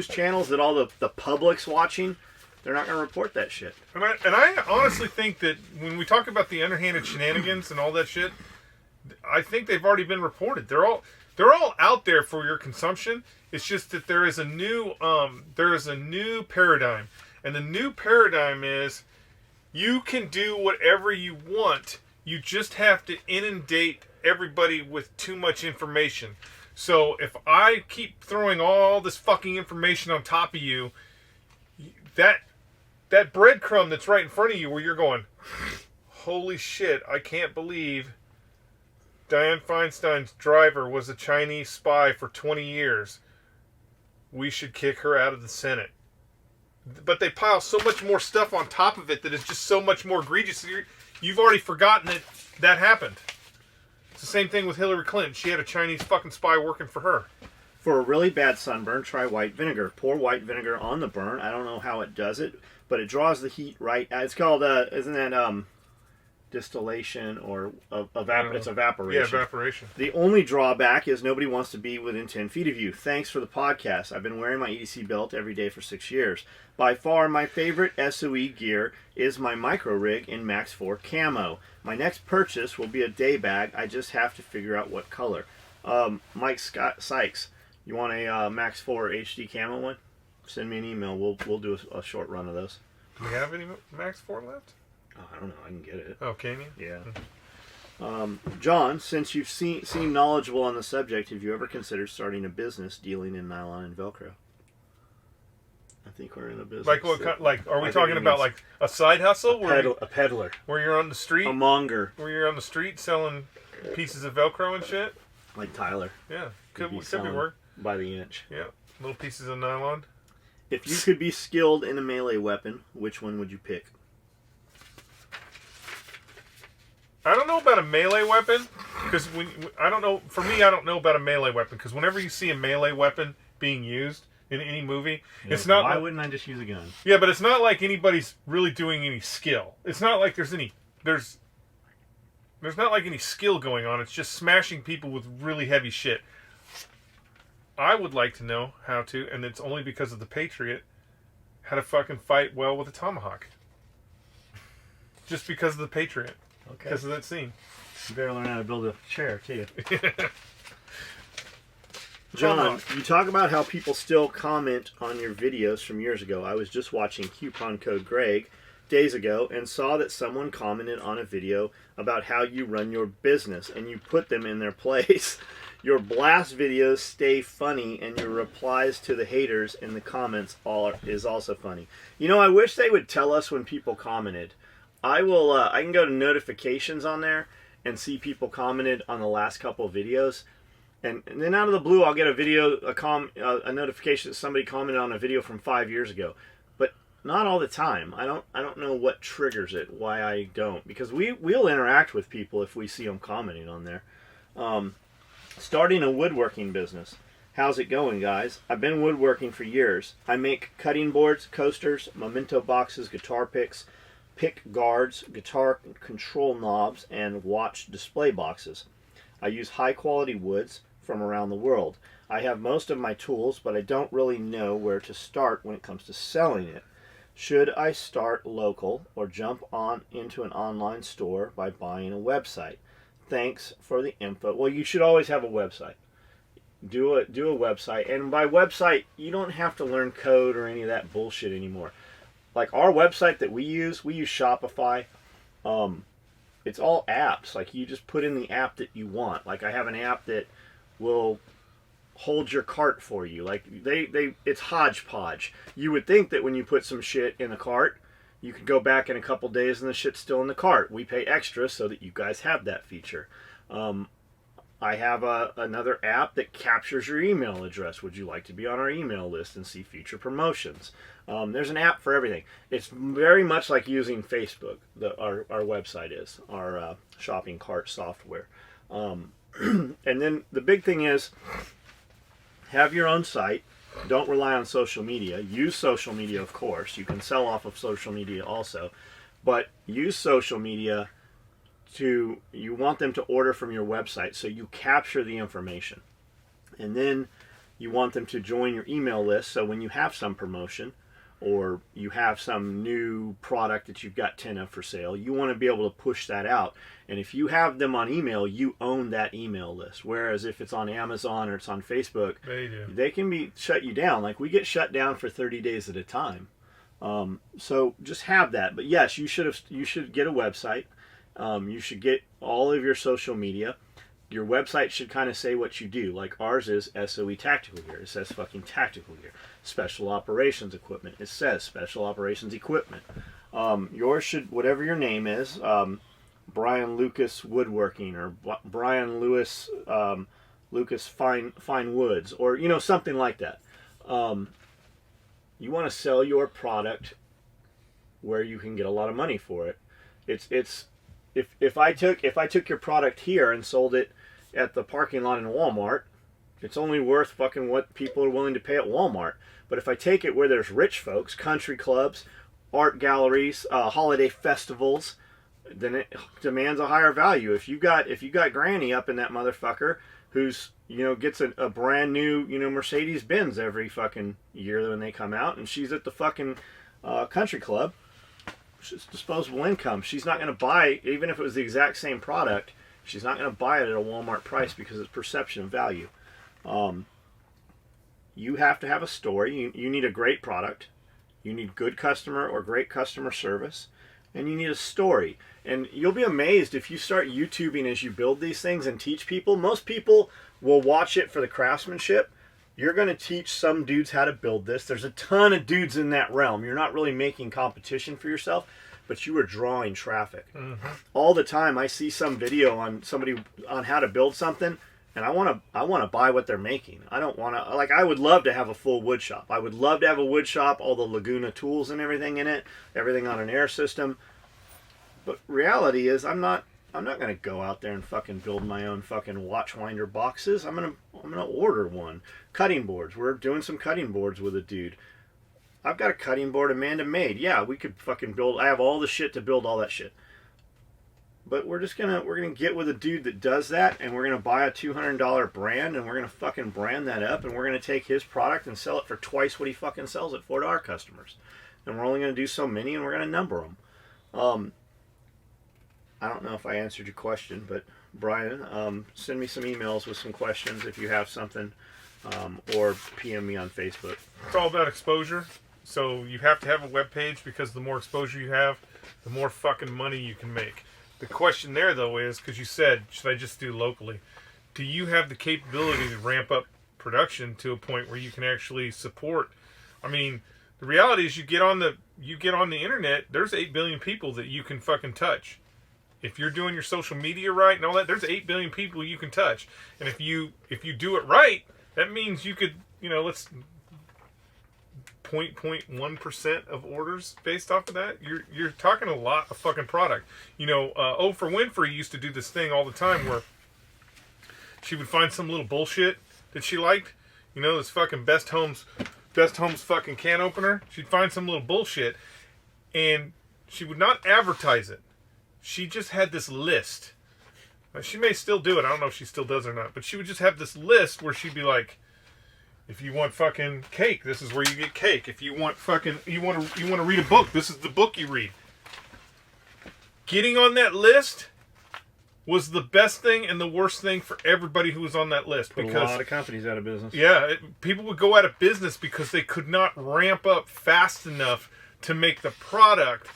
channels that all the public's watching, they're not going to report that shit. And I honestly think that when we talk about the underhanded shenanigans and all that shit, I think they've already been reported. They're all out there for your consumption. It's just that there is a new paradigm, and the new paradigm is you can do whatever you want. You just have to inundate everybody with too much information. So if I keep throwing all this fucking information on top of you, that breadcrumb that's right in front of you, where you're going, holy shit, I can't believe Dianne Feinstein's driver was a Chinese spy for 20 years. We should kick her out of the Senate. But they pile so much more stuff on top of it that is just so much more egregious. You've already forgotten that happened. It's the same thing with Hillary Clinton. She had a Chinese fucking spy working for her. For a really bad sunburn, try white vinegar. Pour white vinegar on the burn. I don't know how it does it, but it draws the heat right. It's called, isn't that distillation or it's evaporation? Yeah, evaporation. The only drawback is nobody wants to be within 10 feet of you. Thanks for the podcast. I've been wearing my EDC belt every day for 6 years. By far, my favorite SOE gear is my micro rig in Max 4 camo. My next purchase will be a day bag. I just have to figure out what color. Mike Sykes, you want a Max 4 HD camo one? Send me an email. We'll do a short run of those. Do we have any Max 4 left? Oh, I don't know. I can get it. Oh, can you? Yeah. John, since you've seemed knowledgeable on the subject, have you ever considered starting a business dealing in nylon and Velcro? I think we're in a business. Like what? Are we talking about like a side hustle? A peddler. Where you're on the street? A monger. Where you're on the street selling pieces of Velcro and shit? Like Tyler. Yeah. Could be work. By the inch. Yeah. Little pieces of nylon. If you could be skilled in a melee weapon, which one would you pick? I don't know about a melee weapon, because I don't know. For me, I don't know about a melee weapon, because whenever you see a melee weapon being used in any movie, it's not. Why wouldn't I just use a gun? Yeah, but it's not like anybody's really doing any skill. It's not like there's not like any skill going on. It's just smashing people with really heavy shit. I would like to know how to, and it's only because of the Patriot, how to fucking fight well with a tomahawk. Just because of the Patriot. Okay. Because of that scene. You better learn how to build a chair, too. John, you talk about how people still comment on your videos from years ago. I was just watching Coupon Code Greg days ago and saw that someone commented on a video about how you run your business and you put them in their place. Your blast videos stay funny and your replies to the haters in the comments is also funny. You know, I wish they would tell us when people commented. I can go to notifications on there and see people commented on the last couple of videos. And then out of the blue, I'll get a notification that somebody commented on a video from 5 years ago. But not all the time. I don't know what triggers it, why I don't. Because we'll interact with people if we see them commenting on there. Starting a woodworking business. How's it going, guys? I've been woodworking for years. I make cutting boards, coasters, memento boxes, guitar picks, pick guards, guitar control knobs, and watch display boxes. I use high-quality woods from around the world. I have most of my tools, but I don't really know where to start when it comes to selling it. Should I start local or jump into an online store by buying a website? Thanks for the info. Well, you should always have a website. Do a website, and by website, you don't have to learn code or any of that bullshit anymore. Like our website that we use Shopify. It's all apps. Like you just put in the app that you want. Like I have an app that will hold your cart for you. Like it's hodgepodge. You would think that when you put some shit in a cart, you could go back in a couple days and the shit's still in the cart. We pay extra so that you guys have that feature. I have another app that captures your email address. Would you like to be on our email list and see future promotions? There's an app for everything. It's very much like using Facebook. Our website is our shopping cart software. And then the big thing is have your own site. Don't rely on social media. Use social media, of course. You can sell off of social media also. But use social media you want them to order from your website, so you capture the information. And then you want them to join your email list, so when you have some promotion or you have some new product that you've got 10 of for sale, you want to be able to push that out. And if you have them on email, you own that email list. Whereas if it's on Amazon or it's on Facebook, they can shut you down. Like we get shut down for 30 days at a time. So just have that. But yes, you should get a website. You should get all of your social media. Your website should kind of say what you do. Like ours is SOE Tactical Gear. It says fucking Tactical Gear. Special Operations Equipment. It says Special Operations Equipment. Yours should, whatever your name is, Brian Lucas Woodworking or Brian Lucas Fine Woods, or something like that. You want to sell your product where you can get a lot of money for it. If I took your product here and sold it at the parking lot in Walmart, it's only worth fucking what people are willing to pay at Walmart. But if I take it where there's rich folks, country clubs, art galleries, holiday festivals, then it demands a higher value. If you got Granny up in that motherfucker who's gets a brand new Mercedes Benz every fucking year when they come out, and she's at the fucking country club. It's disposable income. She's not going to buy, even if it was the exact same product, she's not going to buy it at a Walmart price because it's perception of value. You have to have a story. You need a great product. You need good customer or great customer service. And you need a story. And you'll be amazed if you start YouTubing as you build these things and teach people. Most people will watch it for the craftsmanship. You're going to teach some dudes how to build this. There's a ton of dudes in that realm. You're not really making competition for yourself, but you are drawing traffic. Mm-hmm. All the time I see some video on somebody on how to build something, and I want to buy what they're making. I don't want to, like, I would love to have a full wood shop. I would love to have a wood shop, all the Laguna tools and everything in it, everything on an air system. But reality is, I'm not going to go out there and fucking build my own fucking watchwinder boxes. I'm going to order one. Cutting boards. We're doing some cutting boards with a dude. I've got a cutting board Amanda made. Yeah, we could fucking build. I have all the shit to build all that shit. But we're gonna get with a dude that does that, and we're gonna buy a $200 brand, and we're gonna fucking brand that up, and we're gonna take his product and sell it for twice what he fucking sells it for to our customers. And we're only gonna do so many, and we're gonna number them. I don't know if I answered your question, but Brian, send me some emails with some questions if you have something, or PM me on Facebook. It's all about exposure. So you have to have a web page, because the more exposure you have, the more fucking money you can make. The question there, though, is, because you said, should I just do locally? Do you have the capability to ramp up production to a point where you can actually support? I mean, the reality is, you get on the internet, there's 8 billion people that you can fucking touch. If you're doing your social media right and all that, there's 8 billion people you can touch. And if you do it right, that means you could, let's 0.1% of orders based off of that. You're talking a lot of fucking product. Oprah Winfrey used to do this thing all the time where she would find some little bullshit that she liked. This fucking Best Homes fucking can opener. She'd find some little bullshit, and she would not advertise it. She just had this list. She may still do it. I don't know if she still does or not, but she would just have this list where she'd be like, if you want fucking cake, this is where you get cake. If you want fucking, you want to read a book, this is the book you read. Getting on that list was the best thing and the worst thing for everybody who was on that list. Put a lot of companies out of business. Yeah, people would go out of business because they could not ramp up fast enough to make the product,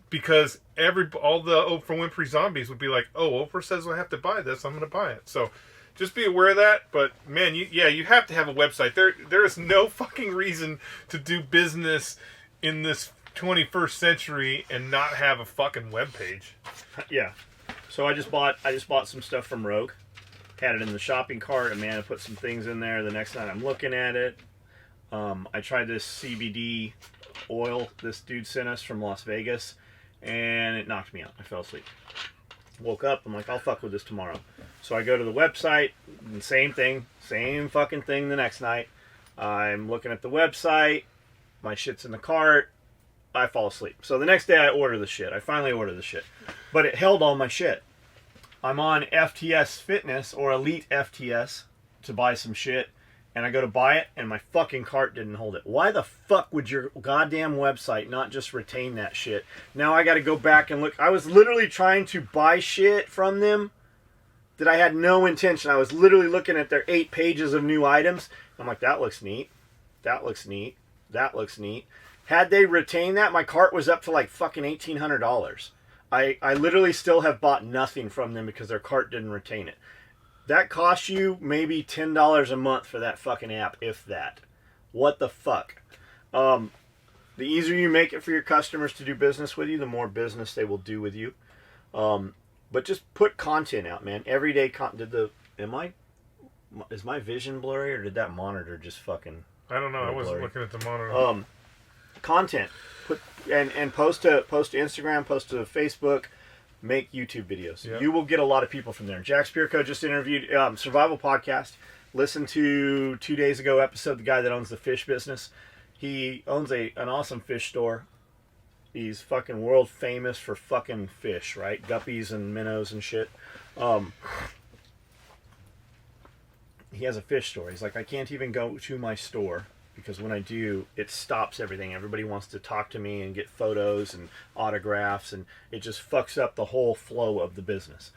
because all the Oprah Winfrey zombies would be like, oh, Oprah says I have to buy this, I'm going to buy it. So just be aware of that. But man, you have to have a website. There is no fucking reason to do business in this 21st century and not have a fucking web page. Yeah. So I just bought some stuff from Rogue. Had it in the shopping cart. Amanda put some things in there. The next night I'm looking at it. I tried this CBD oil this dude sent us from Las Vegas, and it knocked me out. I fell asleep. Woke up, I'm like, I'll fuck with this tomorrow. So I go to the website, and same fucking thing the next night. I'm looking at the website, my shit's in the cart, I fall asleep. So the next day I order the shit. I finally order the shit. But it held all my shit. I'm on FTS Fitness, or Elite FTS, to buy some shit, and I go to buy it, and my fucking cart didn't hold it. Why the fuck would your goddamn website not just retain that shit? Now I gotta go back and look. I was literally trying to buy shit from them that I had no intention. I was literally looking at their 8 pages of new items. I'm like, that looks neat. That looks neat. That looks neat. Had they retained that, my cart was up to like fucking $1,800. I literally still have bought nothing from them because their cart didn't retain it. That costs you maybe $10 a month for that fucking app, if that. What the fuck? The easier you make it for your customers to do business with you, the more business they will do with you. But just put content out, man. Everyday content. Is my vision blurry, or did that monitor just fucking... I don't know. I wasn't looking at the monitor. Content. And post to Instagram, post to Facebook. Make YouTube videos. Yep. You will get a lot of people from there. Jack Spirko just interviewed Survival Podcast. Listened to 2 days ago episode, the guy that owns the fish business. He owns an awesome fish store. He's fucking world famous for fucking fish, right? Guppies and minnows and shit. He has a fish store. He's like, I can't even go to my store, because when I do, it stops everything. Everybody wants to talk to me and get photos and autographs, and it just fucks up the whole flow of the business.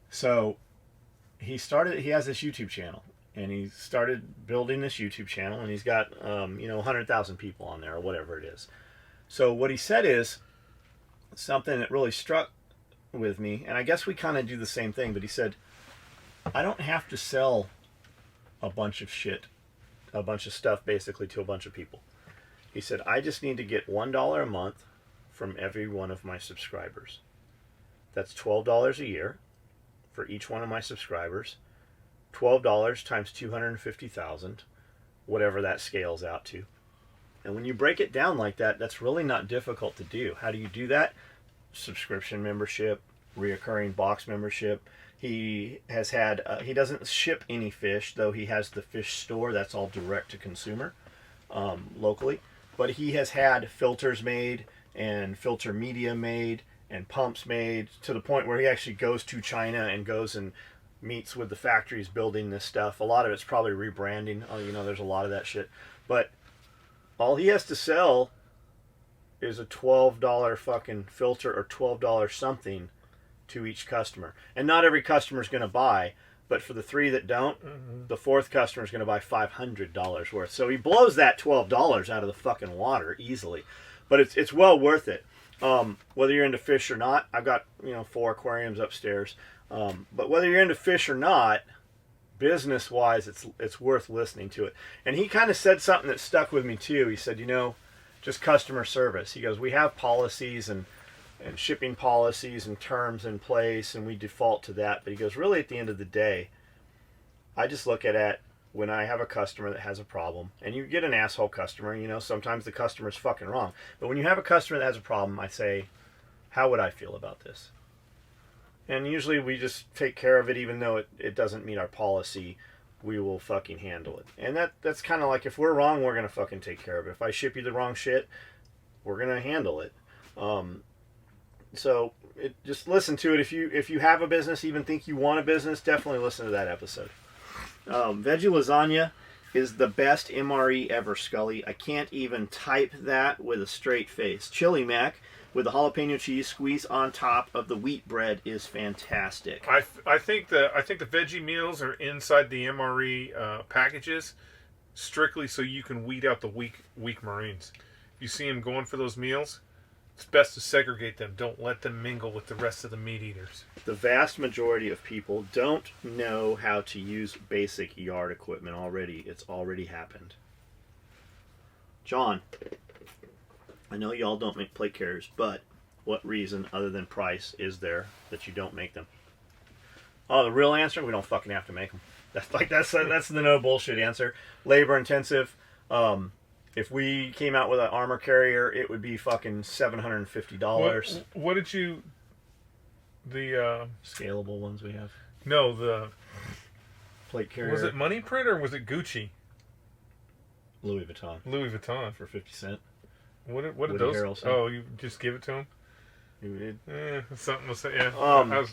So he has this YouTube channel, and he started building this YouTube channel, and he's got 100,000 people on there, or whatever it is. So what he said is something that really struck with me, and I guess we kind of do the same thing, but he said, I don't have to sell a bunch of stuff basically to a bunch of people. He said, I just need to get $1 a month from every one of my subscribers. That's $12 a year for each one of my subscribers. $12 times 250,000, whatever that scales out to. And when you break it down like that, that's really not difficult to do. How do you do that? Subscription membership, reoccurring box membership. He has had, he doesn't ship any fish, though he has the fish store. That's all direct to consumer locally. But he has had filters made and filter media made and pumps made to the point where he actually goes to China and goes and meets with the factories building this stuff. A lot of it's probably rebranding. You know, there's a lot of that shit. But all he has to sell is a $12 fucking filter or $12 something to each customer. And not every customer is going to buy, but for the 3 that don't, the 4th customer is going to buy $500 worth. So he blows that $12 out of the fucking water easily. But it's well worth it. Whether you're into fish or not, I've got, 4 aquariums upstairs. But whether you're into fish or not, business-wise, it's worth listening to it. And he kind of said something that stuck with me too. He said, just customer service. He goes, we have policies and shipping policies and terms in place, and we default to that. But he goes, really, at the end of the day, I just look at it when I have a customer that has a problem. And you get an asshole customer, sometimes the customer's fucking wrong. But when you have a customer that has a problem, I say, how would I feel about this? And usually we just take care of it, even though it doesn't meet our policy. We will fucking handle it. And that's kind of like, if we're wrong, we're going to fucking take care of it. If I ship you the wrong shit, we're going to handle it. So just listen to it. If you have a business, even think you want a business, definitely listen to that episode. Veggie lasagna is the best MRE ever, Skully. I can't even type that with a straight face. Chili mac with the jalapeno cheese squeeze on top of the wheat bread is fantastic. I think the veggie meals are inside the MRE packages strictly so you can weed out the weak Marines. If you see them going for those meals, it's best to segregate them. Don't let them mingle with the rest of the meat eaters. The vast majority of people don't know how to use basic yard equipment already. It's already happened. John, I know y'all don't make plate carriers, but what reason other than price is there that you don't make them? Oh, the real answer? We don't fucking have to make them. That's the no bullshit answer. Labor intensive. If we came out with an armor carrier, it would be fucking $750. What did you? The scalable ones we have. No, the plate carrier. Was it Money Print or was it Gucci? Louis Vuitton. Louis Vuitton for 50 cents. What did those? Harrelson. Oh, you just give it to him? You did. Something was yeah.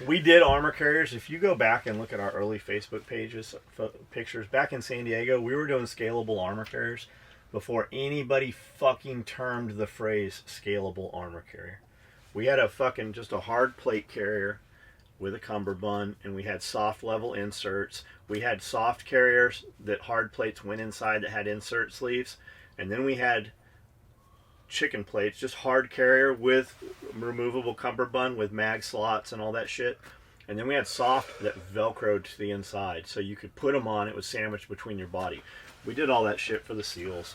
We did armor carriers. If you go back and look at our early Facebook pages, pictures back in San Diego, we were doing scalable armor carriers before anybody fucking termed the phrase scalable armor carrier. We had just a hard plate carrier with a cummerbund, and we had soft level inserts. We had soft carriers that hard plates went inside that had insert sleeves, and then we had chicken plates, just hard carrier with removable cummerbund with mag slots and all that shit. And then we had soft that velcroed to the inside, so you could put them on. It was sandwiched between your body. We did all that shit for the SEALs.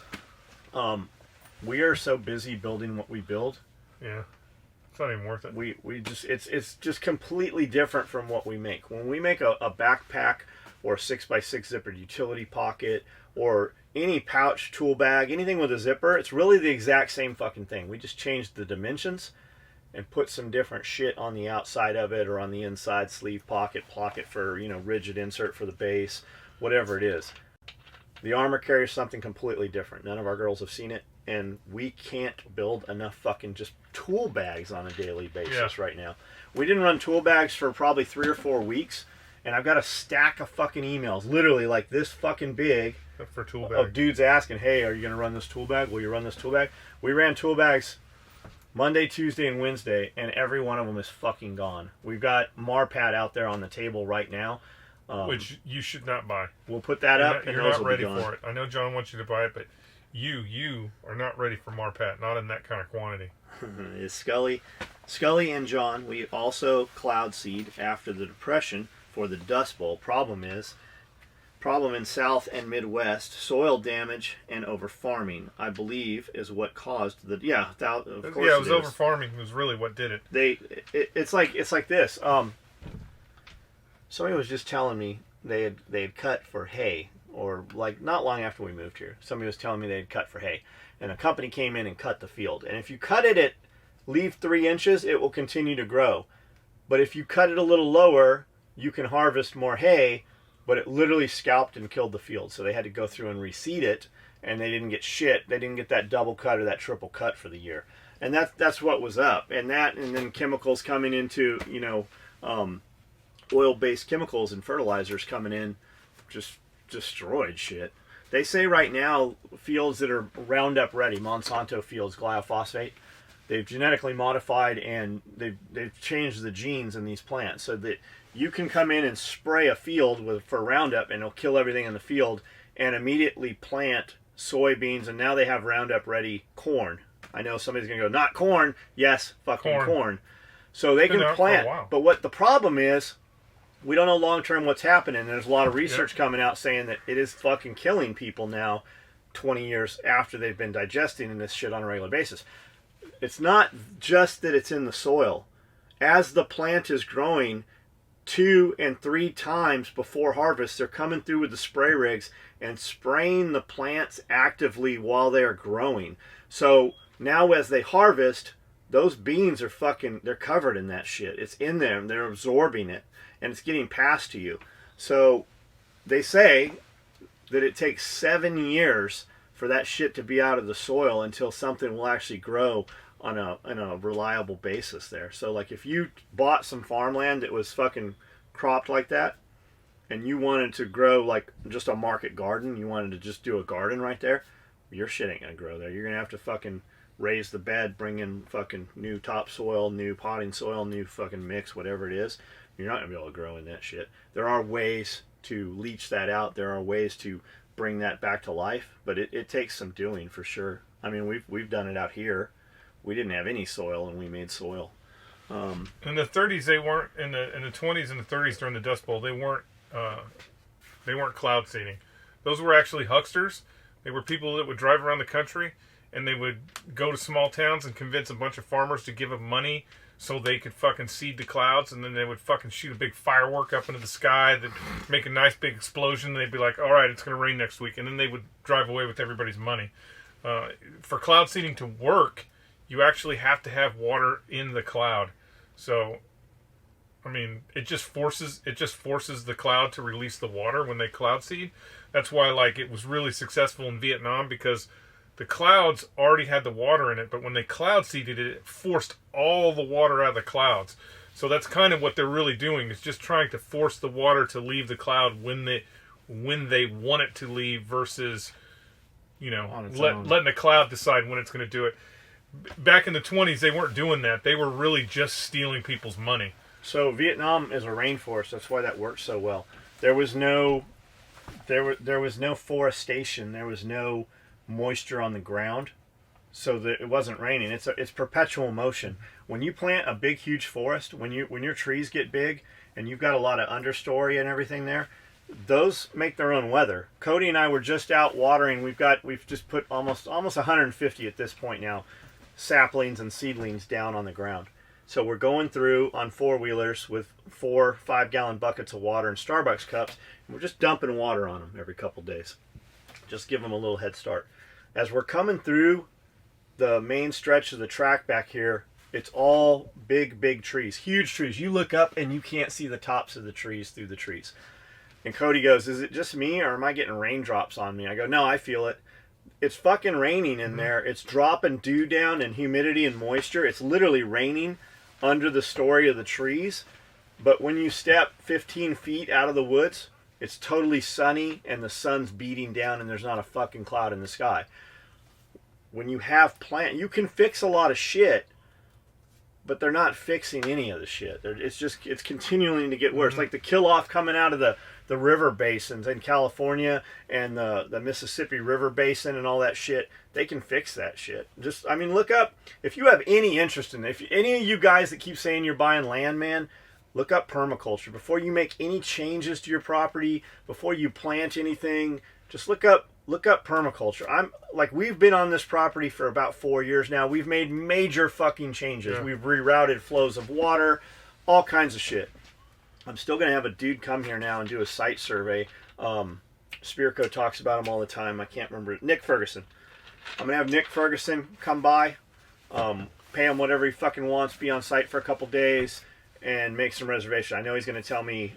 We are so busy building what we build. Yeah, it's not even worth it. We just it's just completely different from what we make. When we make a backpack or a 6x6 zippered utility pocket or any pouch, tool bag, anything with a zipper, it's really the exact same fucking thing. We just changed the dimensions and put some different shit on the outside of it or on the inside, sleeve pocket for, rigid insert for the base, whatever it is. The armor carries something completely different. None of our girls have seen it, and we can't build enough fucking just tool bags on a daily basis right now. We didn't run tool bags for probably 3 or 4 weeks, and I've got a stack of fucking emails, literally like this fucking big, for tool bag, of dudes asking, hey, are you going to run this tool bag? Will you run this tool bag? We ran tool bags Monday, Tuesday, and Wednesday, and every one of them is fucking gone. We've got Marpad out there on the table right now. Which you should not buy. We'll put that up. You're not ready for it. I know John wants you to buy it, but you are not ready for Marpat, not in that kind of quantity. Is Skully and John, we also cloud seed after the Depression for the Dust Bowl. Problem in South and Midwest, soil damage and over farming, I believe, is what caused the of course. Yeah, it was over farming. It was really what did it. It's like this. Somebody was just telling me they had cut for hay, or like not long after we moved here. Somebody was telling me they had cut for hay, and a company came in and cut the field. And if you cut it at leave 3 inches, it will continue to grow. But if you cut it a little lower, you can harvest more hay. But it literally scalped and killed the field, so they had to go through and reseed it, and they didn't get shit. They didn't get that double cut or that triple cut for the year, and that's what was up. And then chemicals coming into, oil-based chemicals and fertilizers coming in, just destroyed shit. They say right now fields that are Roundup ready, Monsanto fields, glyphosate, they've genetically modified and they've changed the genes in these plants so that you can come in and spray a field for Roundup and it'll kill everything in the field, and immediately plant soybeans, and now they have Roundup ready corn. I know somebody's going to go, not corn. Yes, fucking corn. So they can plant. But what the problem is, we don't know long term what's happening. There's a lot of research coming out saying that it is fucking killing people now 20 years after they've been digesting this shit on a regular basis. It's not just that it's in the soil. As the plant is growing, 2 and 3 times before harvest, they're coming through with the spray rigs and spraying the plants actively while they're growing. So now as they harvest, those beans are they're covered in that shit. It's in there and they're absorbing it and it's getting passed to you. So they say that it takes 7 years for that shit to be out of the soil until something will actually grow on a reliable basis there. So like if you bought some farmland that was fucking cropped like that and you wanted to grow like just a market garden, you wanted to just do a garden right there, your shit ain't gonna grow there. You're gonna have to fucking raise the bed, bring in fucking new topsoil, new potting soil, new fucking mix, whatever it is. You're not gonna be able to grow in that shit. There are ways to leach that out. There are ways to bring that back to life, but it takes some doing for sure. I mean, we've done it out here. We didn't have any soil, and we made soil. In the 30s, they weren't in the 20s and the 30s during the Dust Bowl. They weren't cloud seeding. Those were actually hucksters. They were people that would drive around the country, and they would go to small towns and convince a bunch of farmers to give them money so they could fucking seed the clouds, and then they would fucking shoot a big firework up into the sky that make a nice big explosion. And they'd be like, "All right, it's going to rain next week," and then they would drive away with everybody's money. For cloud seeding to work, you actually have to have water in the cloud. So, I mean, it just forces the cloud to release the water when they cloud seed. That's why, like, it was really successful in Vietnam, because the clouds already had the water in it, but when they cloud seeded it, it forced all the water out of the clouds. So that's kind of what they're really doing, is just trying to force the water to leave the cloud when they want it to leave, versus, letting the cloud decide when it's going to do it. Back in the 20s, they weren't doing that. They were really just stealing people's money. So Vietnam is a rainforest. That's why that worked so well. There was no forestation. There was no moisture on the ground, so that it wasn't raining. It's perpetual motion. When you plant a big, huge forest, when your trees get big and you've got a lot of understory and everything there, those make their own weather. Cody and I were just out watering. We've just put almost 150 at this point now, saplings and seedlings down on the ground. So we're going through on 4-wheelers with 4 5-gallon buckets of water in Starbucks cups, and we're just dumping water on them every couple days. Just give them a little head start. As we're coming through the main stretch of the track back here, it's all big trees, huge trees. You look up and you can't see the tops of the trees through the trees. And Cody goes, "Is it just me, or am I getting raindrops on me?" I go, "No, I feel it. It's fucking raining in there. It's dropping dew down and humidity and moisture. It's literally raining under the story of the trees. But when you step 15 feet out of the woods, it's totally sunny and the sun's beating down and there's not a fucking cloud in the sky." When you have you can fix a lot of shit, but they're not fixing any of the shit. It's continuing to get worse. Like the kill-off coming out of the river basins in California and the Mississippi River Basin and all that shit, they can fix that shit. Look up, if you have any interest in it, if any of you guys that keep saying you're buying land, man, look up permaculture. Before you make any changes to your property, before you plant anything, just look up permaculture. We've been on this property for about 4 years now. We've made major fucking changes. Yeah. We've rerouted flows of water, all kinds of shit. I'm still going to have a dude come here now and do a site survey. Spirko talks about him all the time. I can't remember. Nick Ferguson. I'm going to have Nick Ferguson come by, pay him whatever he fucking wants, be on site for a couple days, and make some reservation. I know he's going to tell me,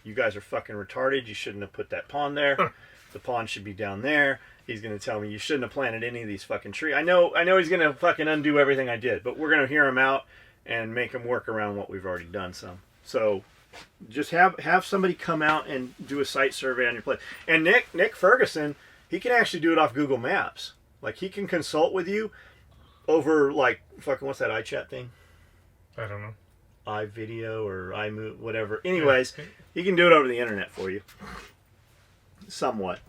you guys are fucking retarded. You shouldn't have put that pond there. The pond should be down there. He's going to tell me you shouldn't have planted any of these fucking trees. I know he's going to fucking undo everything I did, but we're going to hear him out and make him work around what we've already done. So just have somebody come out and do a site survey on your place. And Nick Ferguson, he can actually do it off Google Maps. Like, he can consult with you over, like, fucking, what's that iChat thing? I don't know. iVideo or iMove, whatever. Anyways, he can do it over the internet for you. Somewhat.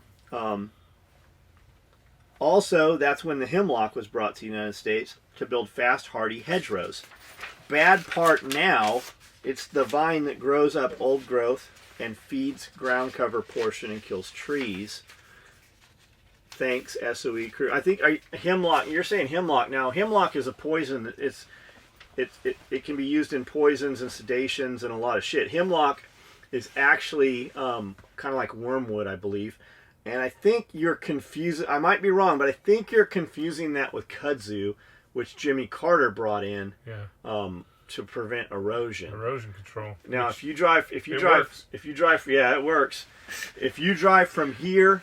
Also, that's when the hemlock was brought to the United States to build fast, hardy hedgerows. Bad part now, it's the vine that grows up old growth and feeds ground cover portion and kills trees. Thanks, SOE crew. I think hemlock. You're saying hemlock now. Hemlock is a poison. It can be used in poisons and sedations and a lot of shit. Hemlock is actually kind of like wormwood, I believe. And I think you're confusing. I might be wrong, but I think you're confusing that with kudzu, which Jimmy Carter brought in. Yeah. To prevent erosion. Erosion control. Now, if you drive, yeah, it works. If you drive from here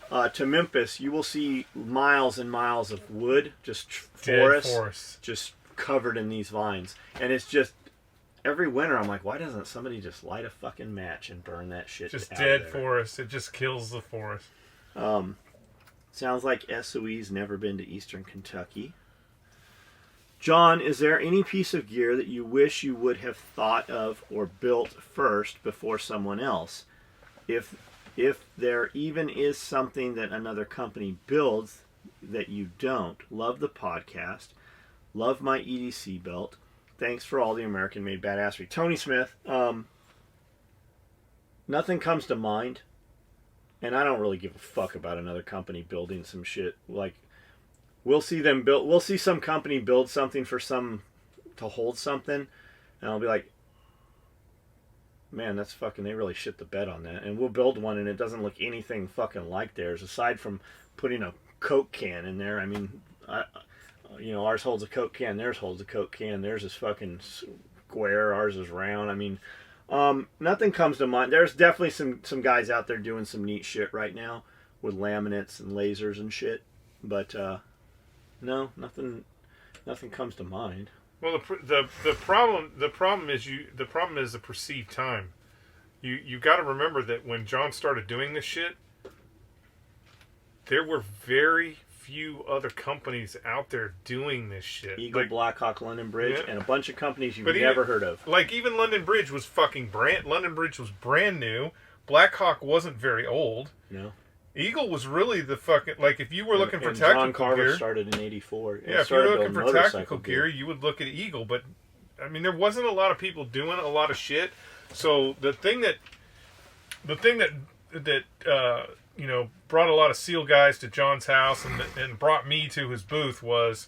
to Memphis, you will see miles and miles of wood, just forest, just covered in these vines. And it's just, every winter I'm like, why doesn't somebody just light a fucking match and burn that shit just out dead there? forest. It just kills the forest. Sounds like SOE's never been to Eastern Kentucky. John, is there any piece of gear that you wish you would have thought of or built first before someone else? If there even is something that another company builds that you don't. Love the podcast. Love my EDC belt. Thanks for all the American-made badassery. Tony Smith, nothing comes to mind. And I don't really give a fuck about another company building some shit. Like, we'll see some company build something to hold something, and I'll be like, man, that's fucking, they really shit the bed on that. And we'll build one and it doesn't look anything fucking like theirs, aside from putting a Coke can in there. I mean, ours holds a Coke can, theirs holds a Coke can, theirs is fucking square, ours is round. I mean, nothing comes to mind. There's definitely some guys out there doing some neat shit right now with laminates and lasers and shit, but no, nothing comes to mind. Well, the problem is the perceived time. You got to remember that when John started doing this shit, there were very few other companies out there doing this shit. Eagle, Blackhawk, London Bridge, and a bunch of companies you've never heard of. Like, even London Bridge was brand new. Blackhawk wasn't very old. No. Eagle was really the fucking, like, if you were looking for tactical John Carver gear, started in '84. Yeah, if you were looking for tactical gear, you would look at Eagle. But I mean, there wasn't a lot of people doing a lot of shit. So the thing that brought a lot of SEAL guys to John's house and brought me to his booth was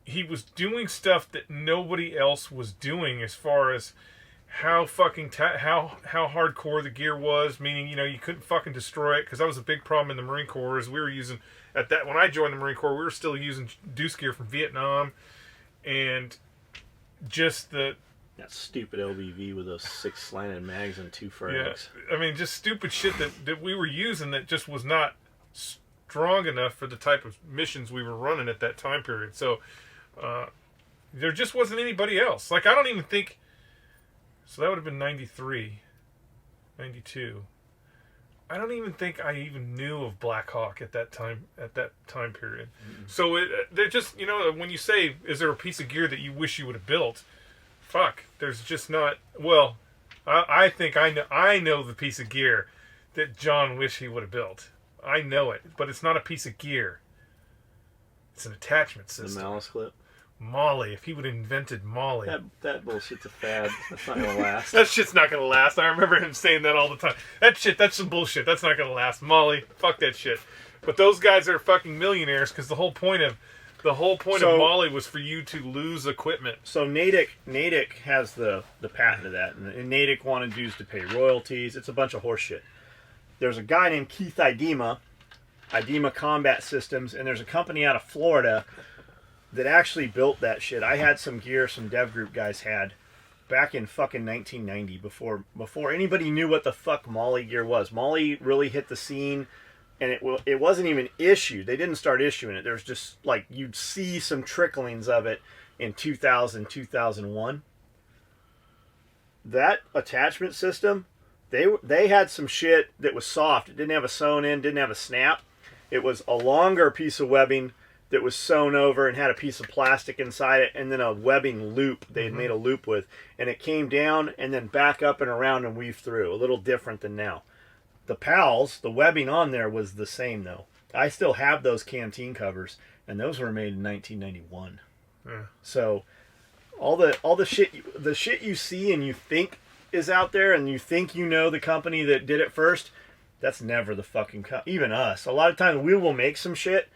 he was doing stuff that nobody else was doing as far as how fucking how hardcore the gear was, meaning, you couldn't fucking destroy it, because that was a big problem in the Marine Corps. Is we were using, when I joined the Marine Corps, we were still using deuce gear from Vietnam, and just that stupid LBV with those 6 slanted mags and 2 frags. Yeah, I mean, just stupid shit that we were using that just was not strong enough for the type of missions we were running at that time period. So there just wasn't anybody else. Like, I don't even think. So that would have been 93, 92. I don't even think I even knew of Blackhawk at that time period. Mm-hmm. So they're just, when you say, is there a piece of gear that you wish you would have built? Fuck, there's just not. Well, I think I know the piece of gear that John wished he would have built. I know it, but it's not a piece of gear. It's an attachment system. The malice clip. Molly, if he would have invented Molly. That bullshit's a fad. That's not going to last. That shit's not going to last. I remember him saying that all the time. That's some bullshit. That's not going to last. Molly, fuck that shit. But those guys are fucking millionaires, because the whole point of The whole point of Molly was for you to lose equipment. So Natick has the patent of that, and Natick wanted dudes to pay royalties. It's a bunch of horse shit. There's a guy named Keith Idema Combat Systems, and there's a company out of Florida that actually built that shit. I had some gear some dev group guys had back in fucking 1990, before anybody knew what the fuck Molly gear was. Molly really hit the scene, and it wasn't even issued. They didn't start issuing it. There was just like, you'd see some tricklings of it in 2000, 2001. That attachment system, they had some shit that was soft. It didn't have a sewn in, didn't have a snap. It was a longer piece of webbing that was sewn over and had a piece of plastic inside it, and then a webbing loop they had made a loop with. And it came down and then back up and around and weaved through. A little different than now. The PALs, the webbing on there was the same though. I still have those canteen covers, and those were made in 1991. Yeah. So all the shit you see and you think is out there, and you think you know the company that did it first, that's never the fucking even us. A lot of times we will make some shit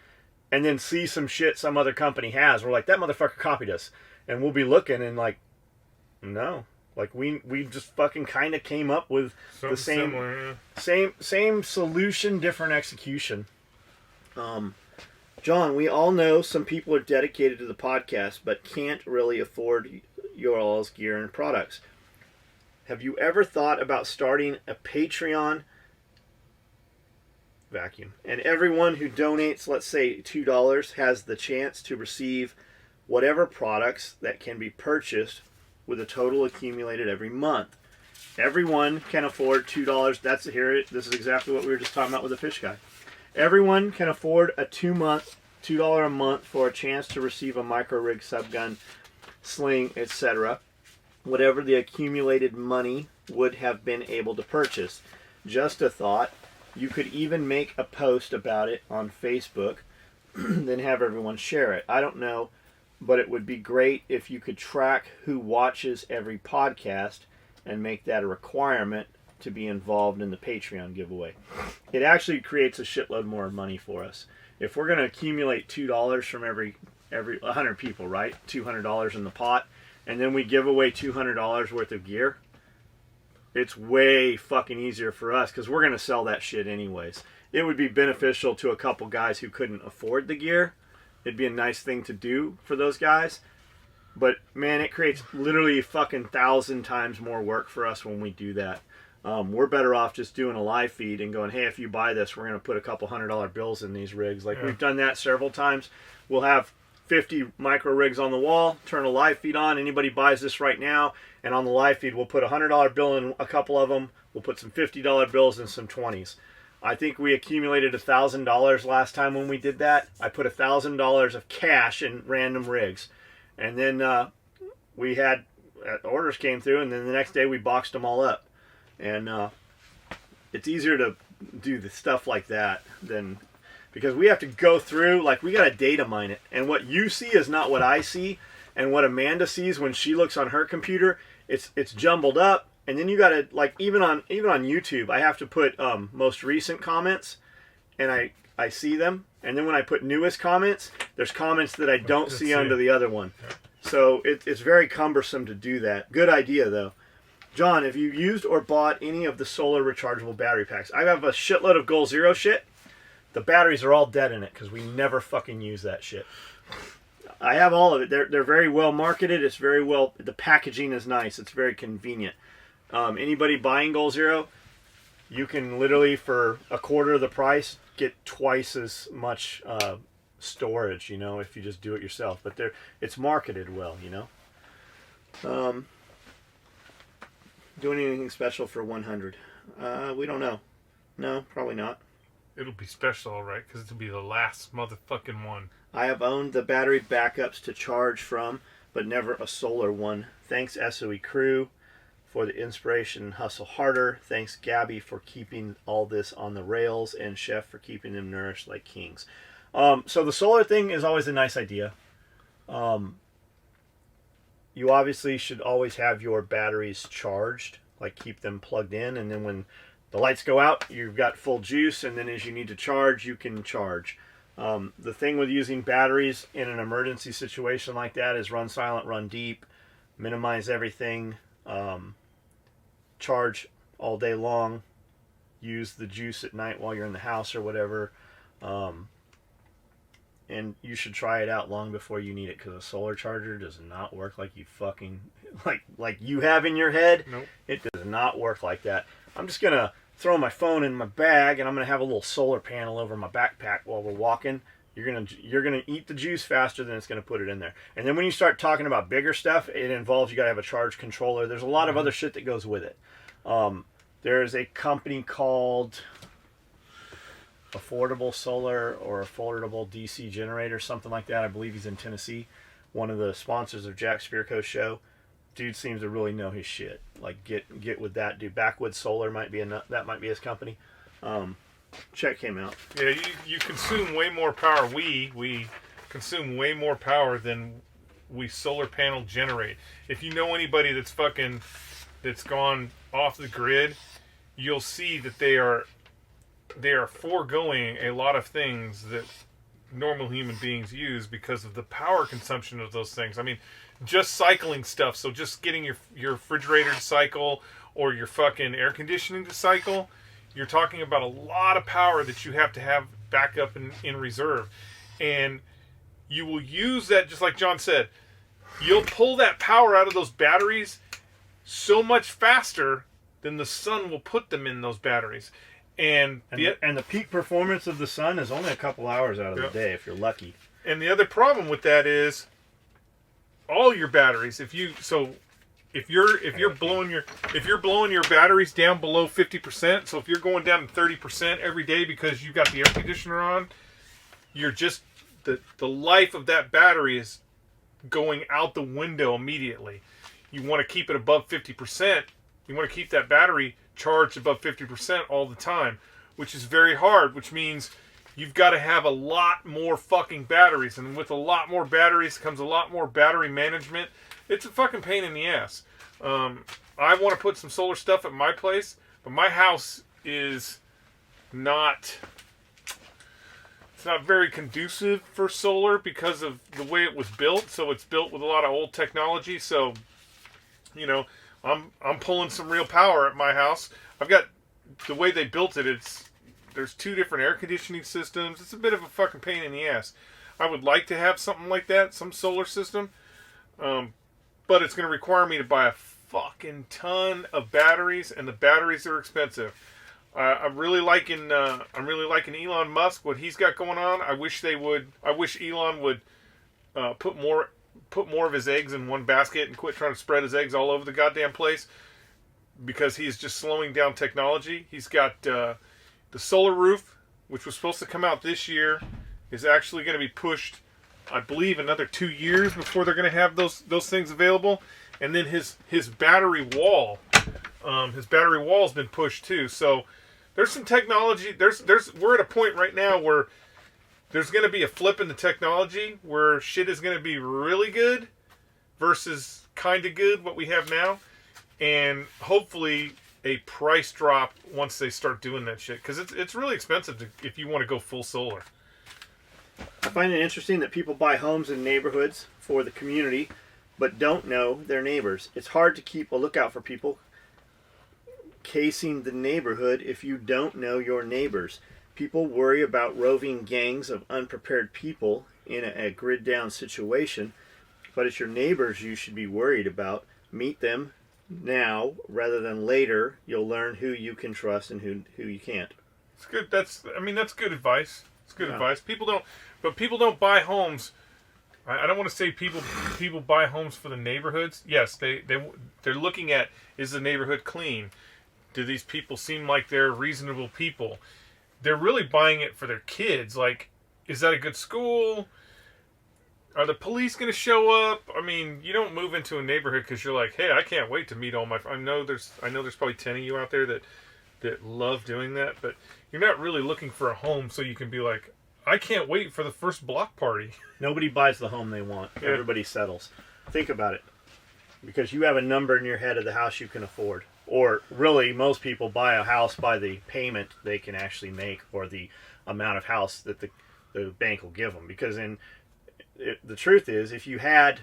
and then see some shit some other company has. We're like, that motherfucker copied us, and we'll be looking and like, no, like we just fucking kind of came up with something the same similar, yeah. same solution, different execution. John, we all know some people are dedicated to the podcast but can't really afford your all's gear and products. Have you ever thought about starting a Patreon vacuum? And everyone who donates, let's say $2, has the chance to receive whatever products that can be purchased with a total accumulated every month. Everyone can afford $2. This is exactly what we were just talking about with the fish guy. Everyone can afford a $2 a month for a chance to receive a micro rig, subgun, sling, etc. Whatever the accumulated money would have been able to purchase. Just a thought. You could even make a post about it on Facebook, then have everyone share it. I don't know, but it would be great if you could track who watches every podcast and make that a requirement to be involved in the Patreon giveaway. It actually creates a shitload more money for us. If we're going to accumulate $2 from every 100 people, right? $200 in the pot, and then we give away $200 worth of gear, it's way fucking easier for us because we're going to sell that shit anyways. It would be beneficial to a couple guys who couldn't afford the gear. It'd be a nice thing to do for those guys. But man, it creates literally fucking 1,000 times more work for us when we do that. We're better off just doing a live feed and going, hey, if you buy this, we're going to put a couple $100 bills in these rigs. Like, we've done that several times. We'll have 50 micro rigs on the wall, turn a live feed on. Anybody buys this right now, and on the live feed, we'll put a $100 bill in a couple of them. We'll put some $50 bills and some 20s. I think we accumulated $1,000 last time when we did that. I put $1,000 of cash in random rigs. And then we had orders came through, and then the next day we boxed them all up. And it's easier to do the stuff like that than, because we have to go through, like, we got to data mine it. And what you see is not what I see. And what Amanda sees when she looks on her computer, it's jumbled up. And then you got to, like, even on YouTube, I have to put most recent comments, and I see them. And then when I put newest comments, there's comments that I don't see under the other one. So it's very cumbersome to do that. Good idea, though. John, have you used or bought any of the solar rechargeable battery packs? I have a shitload of Goal Zero shit. The batteries are all dead in it because we never fucking use that shit. I have all of it. They're very well marketed. It's very well. The packaging is nice. It's very convenient. Anybody buying Goal Zero, you can literally for a quarter of the price get twice as much storage. You know, if you just do it yourself. But it's marketed well. You know. Doing anything special for 100? We don't know. No, probably not. It'll be special, all right, because it'll be the last motherfucking one. I have owned the battery backups to charge from, but never a solar one. Thanks, SOE crew, for the inspiration and hustle harder. Thanks, Gabby, for keeping all this on the rails, and Chef for keeping them nourished like kings. So the solar thing is always a nice idea. You obviously should always have your batteries charged, like keep them plugged in, and then when the lights go out, you've got full juice, and then as you need to charge, you can charge. The thing with using batteries in an emergency situation like that is run silent, run deep, minimize everything, charge all day long, use the juice at night while you're in the house or whatever. And you should try it out long before you need it, because a solar charger does not work like you fucking like you have in your head. Nope. It does not work like that. I'm just gonna throw my phone in my bag, and I'm gonna have a little solar panel over my backpack while we're walking. You're gonna eat the juice faster than it's gonna put it in there. And then when you start talking about bigger stuff, it involves you gotta have a charge controller. There's a lot of other shit that goes with it. There's a company called Affordable Solar or Affordable DC Generator, something like that. I believe he's in Tennessee. One of the sponsors of Jack Spirko's show. Dude seems to really know his shit. Like, get with that dude. Backwoods Solar might be that might be his company. Check him out. Yeah, you consume way more power. We consume way more power than we solar panel generate. If you know anybody that's gone off the grid, you'll see that they are foregoing a lot of things that normal human beings use because of the power consumption of those things. I mean, just cycling stuff. So just getting your refrigerator to cycle or your fucking air conditioning to cycle, you're talking about a lot of power that you have to have back up in reserve. And you will use that, just like John said, you'll pull that power out of those batteries so much faster than the sun will put them in those batteries. And the peak performance of the sun is only a couple hours out of the day if you're lucky. And the other problem with that is all your batteries. If you're blowing your batteries down below 50%, so if you're going down to 30% every day because you've got the air conditioner on, you're just the life of that battery is going out the window immediately. You want to keep it above 50%. You want to keep that battery charged above 50% all the time, which is very hard, which means you've got to have a lot more fucking batteries, and with a lot more batteries comes a lot more battery management. It's a fucking pain in the ass. I want to put some solar stuff at my place, but my house is not very conducive for solar because of the way it was built. So it's built with a lot of old technology, so I'm pulling some real power at my house. I've got the way they built it. There's 2 different air conditioning systems. It's a bit of a fucking pain in the ass. I would like to have something like that, some solar system, but it's going to require me to buy a fucking ton of batteries, and the batteries are expensive. I'm really liking Elon Musk, what he's got going on. I wish Elon would put more of his eggs in one basket and quit trying to spread his eggs all over the goddamn place, because he's just slowing down technology. He's got the solar roof, which was supposed to come out this year, is actually going to be pushed, I believe, another 2 years before they're going to have those things available. And then his battery wall, has been pushed too. So there's some technology. We're at a point right now where there's going to be a flip in the technology where shit is going to be really good versus kind of good, what we have now. And hopefully a price drop once they start doing that shit. Because it's really expensive if you want to go full solar. I find it interesting that people buy homes in neighborhoods for the community, but don't know their neighbors. It's hard to keep a lookout for people casing the neighborhood if you don't know your neighbors. People worry about roving gangs of unprepared people in a grid down situation, but it's your neighbors you should be worried about. Meet them now rather than later. You'll learn who you can trust and who you can't. It's good. That's good advice. It's good advice. People don't buy homes. I don't want to say people buy homes for the neighborhoods. Yes, they're looking at, is the neighborhood clean? Do these people seem like they're reasonable people? They're really buying it for their kids. Like, is that a good school? Are the police going to show up? I mean, you don't move into a neighborhood because you're like, hey, I can't wait to meet all my friends. I know there's probably 10 of you out there that love doing that, but you're not really looking for a home so you can be like, I can't wait for the first block party. Nobody buys the home they want. Yeah. Everybody settles. Think about it. Because you have a number in your head of the house you can afford. Or really, most people buy a house by the payment they can actually make, or the amount of house that the bank will give them. Because the truth is, if you're buying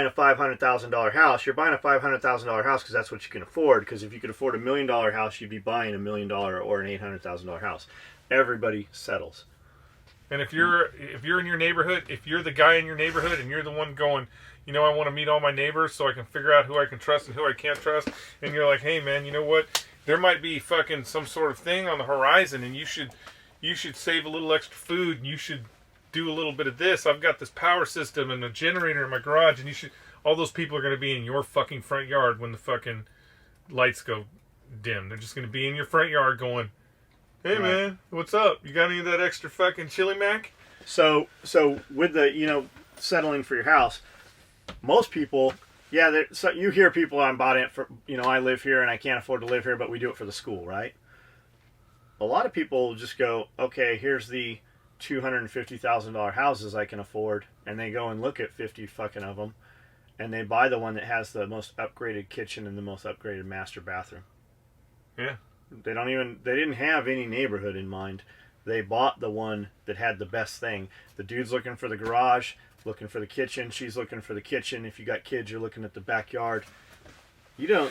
a $500,000 house, you're buying a $500,000 house because that's what you can afford. Because if you could afford $1 million house, you'd be buying $1 million or an $800,000 house. Everybody settles. And if you're in your neighborhood, if you're the guy in your neighborhood and you're the one going, you know, I want to meet all my neighbors so I can figure out who I can trust and who I can't trust, and you're like, hey man, you know what? There might be fucking some sort of thing on the horizon, and you should save a little extra food, and you should do a little bit of this. I've got this power system and a generator in my garage, and you should. All those people are going to be in your fucking front yard when the fucking lights go dim. They're just going to be in your front yard going, hey right. Man, what's up? You got any of that extra fucking chili mac? So with the, you know, settling for your house, most people, yeah, so you hear people, I'm bought it for, you know, I live here and I can't afford to live here, but we do it for the school, right? A lot of people just go, okay, here's the $250,000 houses I can afford, and they go and look at 50 fucking of them, and they buy the one that has the most upgraded kitchen and the most upgraded master bathroom. Yeah. They didn't have any neighborhood in mind. They bought the one that had the best thing. The dude's looking for the garage, looking for the kitchen. She's looking for the kitchen. If you got kids, you're looking at the backyard.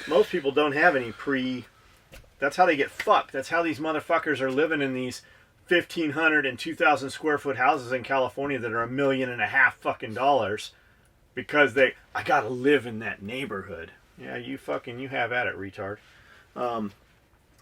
Most people don't have any that's how they get fucked. That's how these motherfuckers are living in these 1,500 and 2,000 square foot houses in California that are $1.5 million fucking dollars because I gotta live in that neighborhood. Yeah, you have at it, retard.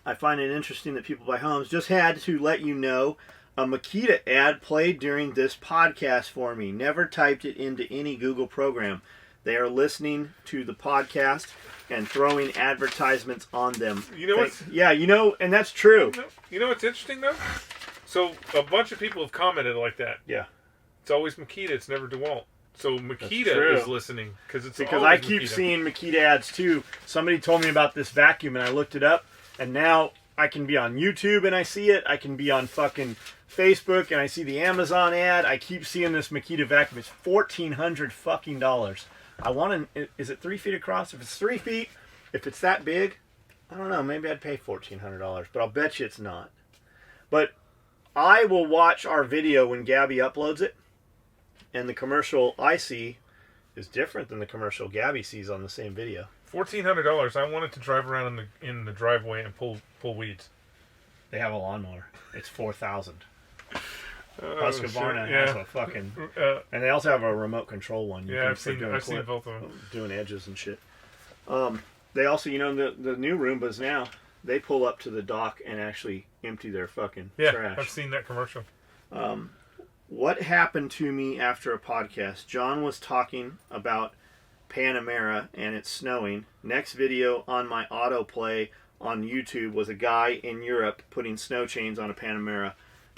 I find it interesting that people buy homes. Just had to let you know, a Makita ad played during this podcast for me. Never typed it into any Google program. They are listening to the podcast and throwing advertisements on them. You know what? Yeah, and that's true. You know what's interesting though? So a bunch of people have commented like that. Yeah. It's always Makita. It's never DeWalt. So Makita is listening because I keep seeing Makita ads too. Somebody told me about this vacuum and I looked it up. And now I can be on YouTube and I see it. I can be on fucking Facebook and I see the Amazon ad. I keep seeing this Makita vacuum. It's $1,400 fucking dollars. Is it 3 feet across? If it's 3 feet, if it's that big, I don't know. Maybe I'd pay $1,400, but I'll bet you it's not. But I will watch our video when Gabby uploads it, and the commercial I see is different than the commercial Gabby sees on the same video. $1,400. I wanted to drive around in the driveway and pull weeds. They have a lawnmower. It's $4,000. Husqvarna has a fucking, and they also have a remote control one. I've seen both of them doing edges and shit. They also, the new Roombas now, they pull up to the dock and actually empty their fucking trash. I've seen that commercial. What happened to me after a podcast? John was talking about Panamera and it's snowing. Next video on my autoplay on YouTube was a guy in Europe putting snow chains on a Panamera.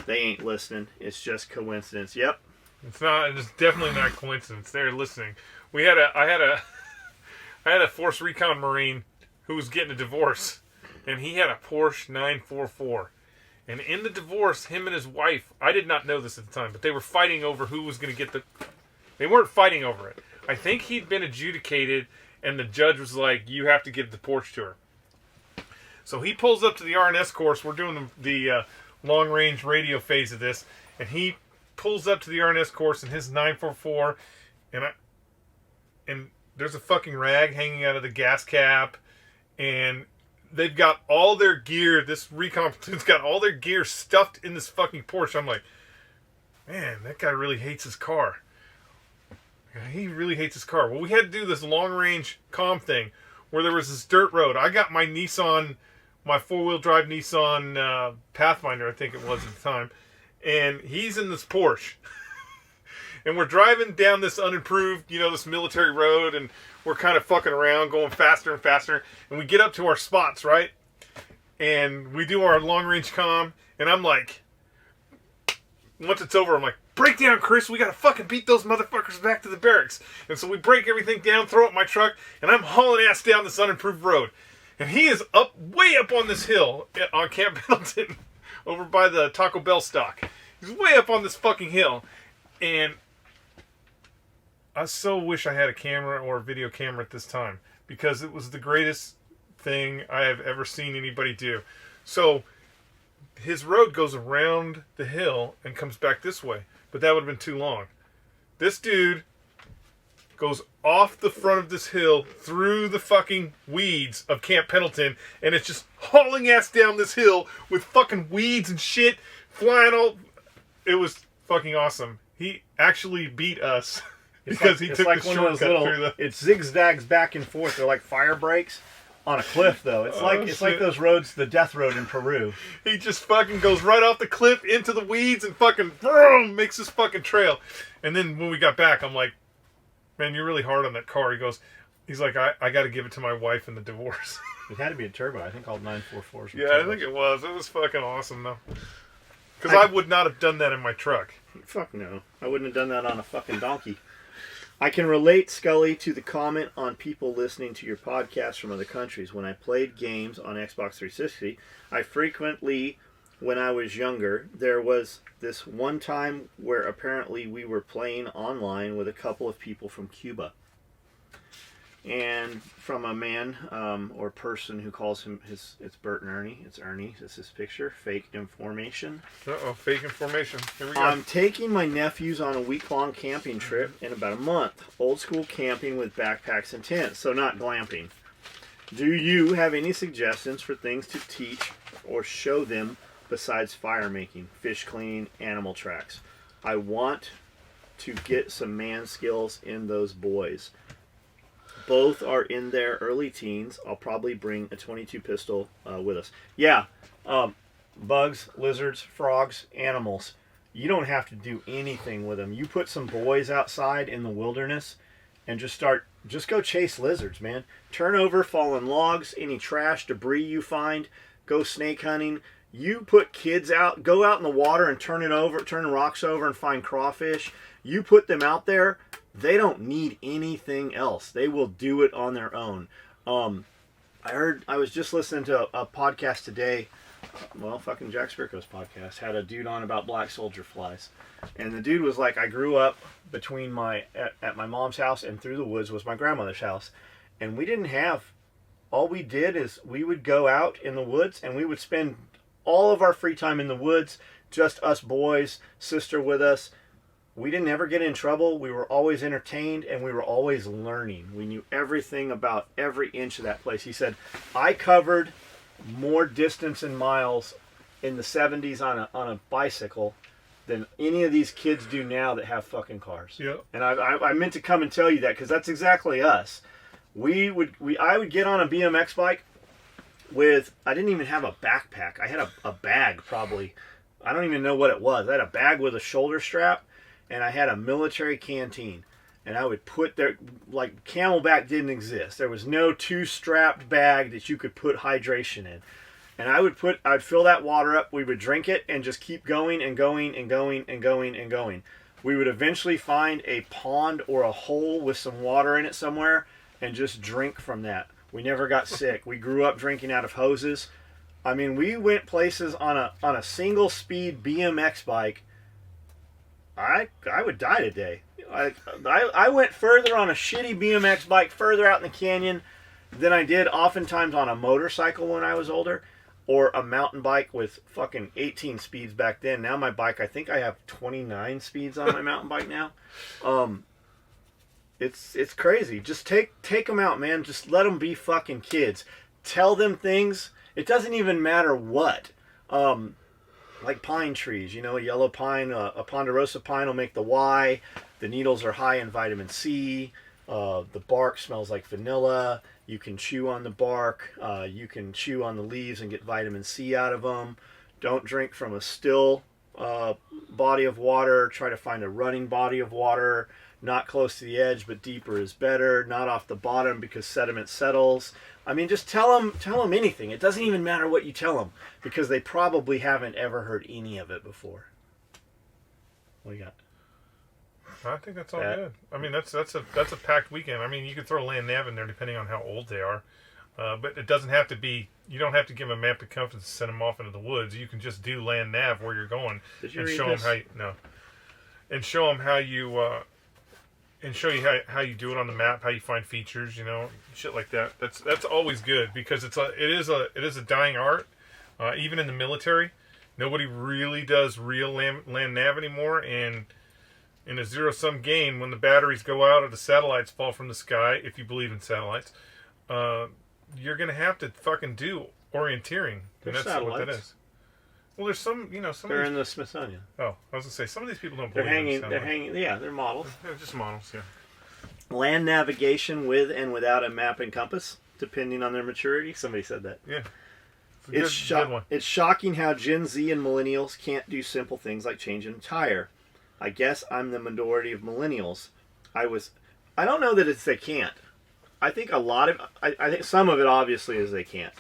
They ain't listening. It's just coincidence. Yep. It's not. It's definitely not coincidence. They're listening. I had a Force Recon Marine who was getting a divorce, and he had a Porsche 944. And in the divorce, him and his wife, I did not know this at the time, but they were fighting over who was going to get They weren't fighting over it. I think he'd been adjudicated, and the judge was like, you have to give the Porsche to her. So he pulls up to the RNS course. We're doing the long-range radio phase of this, and he pulls up to the RNS course in his 944, and there's a fucking rag hanging out of the gas cap, and they've got all their gear. This recon platoon's got all their gear stuffed in this fucking Porsche. I'm like, man, that guy really hates his car. He really hates his car. Well, we had to do this long-range comm thing where there was this dirt road. I got my four-wheel drive Nissan Pathfinder, I think it was at the time, and he's in this Porsche. And we're driving down this unimproved, this military road, and we're kind of fucking around, going faster and faster, and we get up to our spots, right? And we do our long-range comm, and I'm like, once it's over, I'm like, break down, Chris. We got to fucking beat those motherfuckers back to the barracks. And so we break everything down, throw it in my truck, and I'm hauling ass down this unimproved road. And he is way up on this hill on Camp Pendleton, over by the Taco Bell stock. He's way up on this fucking hill. And I so wish I had a camera or a video camera at this time, because it was the greatest thing I have ever seen anybody do. So his road goes around the hill and comes back this way. But that would have been too long. This dude goes off the front of this hill through the fucking weeds of Camp Pendleton, and it's just hauling ass down this hill with fucking weeds and shit flying all. It was fucking awesome. He actually beat us because he took the shortcut through the. It zigzags back and forth. They're like fire breaks on a cliff, though. It's like those roads, the death road in Peru. He just fucking goes right off the cliff into the weeds and fucking boom, makes this fucking trail. And then when we got back, I'm like, man, you're really hard on that car. He's like, I got to give it to my wife in the divorce. It had to be a turbo. I think all 944s. Yeah, I think it was. It was fucking awesome, though. Because I would not have done that in my truck. Fuck no. I wouldn't have done that on a fucking donkey. I can relate, Skully, to the comment on people listening to your podcast from other countries. When I played games on Xbox 360, I frequently, when I was younger, there was this one time where apparently we were playing online with a couple of people from Cuba. And from a man or person who calls him it's Bert and Ernie. It's Ernie. This is his picture. Fake information. Uh-oh, fake information. Here we go. I'm taking my nephews on a week-long camping trip in about a month. Old school camping with backpacks and tents, so not glamping. Do you have any suggestions for things to teach or show them besides fire making, fish cleaning, animal tracks? I want to get some man skills in those boys. Both are in their early teens. I'll probably bring a .22 pistol with us. Yeah, bugs, lizards, frogs, animals. You don't have to do anything with them. You put some boys outside in the wilderness and just go chase lizards, man. Turn over fallen logs, any trash, debris you find. Go snake hunting. You put kids out, go out in the water and turn the rocks over and find crawfish. You put them out there. They don't need anything else. They will do it on their own. I was just listening to a podcast today. Well, fucking Jack Spirko's podcast had a dude on about black soldier flies. And the dude was like, I grew up between at my mom's house and through the woods was my grandmother's house. And we didn't have, all we did is we would go out in the woods and we would spend all of our free time in the woods, just us boys, sister with us. We didn't ever get in trouble. We were always entertained and we were always learning. We knew everything about every inch of that place. He said, I covered more distance in miles in the 70s on a bicycle than any of these kids do now that have fucking cars. Yeah. And I meant to come and tell you that because that's exactly us. I would get on a BMX bike with, I didn't even have a backpack. I had a bag probably. I don't even know what it was. I had a bag with a shoulder strap. And I had a military canteen, and I would put there, like Camelback didn't exist. There was no two-strapped bag that you could put hydration in. And I'd fill that water up, we would drink it, and just keep going and going and going and going and going. We would eventually find a pond or a hole with some water in it somewhere, and just drink from that. We never got sick. We grew up drinking out of hoses. I mean, we went places on a single-speed BMX bike. I would die today. I went further on a shitty BMX bike further out in the canyon than I did oftentimes on a motorcycle when I was older, or a mountain bike with fucking 18 speeds back then. Now my bike, I think I have 29 speeds on my mountain bike now. It's crazy. Just take them out, man. Just let them be fucking kids. Tell them things. It doesn't even matter what. Like pine trees, a yellow pine, a ponderosa pine will make the Y. The needles are high in vitamin C. The bark smells like vanilla. You can chew on the bark. You can chew on the leaves and get vitamin C out of them. Don't drink from a still body of water. Try to find a running body of water. Not close to the edge, but deeper is better. Not off the bottom because sediment settles. I mean, just tell them anything. It doesn't even matter what you tell them because they probably haven't ever heard any of it before. What do you got? I think that's all good. I mean, that's a packed weekend. I mean, you could throw land nav in there depending on how old they are, but it doesn't have to be. You don't have to give them a map of compass and send them off into the woods. You can just do land nav where you're going and show them how you. And show you how you do it on the map, how you find features, shit like that. That's always good because it is a dying art, even in the military. Nobody really does real land nav anymore, and in a zero-sum game, when the batteries go out or the satellites fall from the sky, if you believe in satellites, you're going to have to fucking do orienteering. And that's satellites. What that is. Well, there's some, They're in the Smithsonian. Oh, I was going to say, some of these people don't They're believe hanging, yeah, they're models. They're just models, yeah. Land navigation with and without a map and compass, depending on their maturity. Somebody said that. Yeah. It's shocking how Gen Z and millennials can't do simple things like changing a tire. I guess I'm the minority of millennials. I don't know that they can't. I think I think some of it obviously is they can't.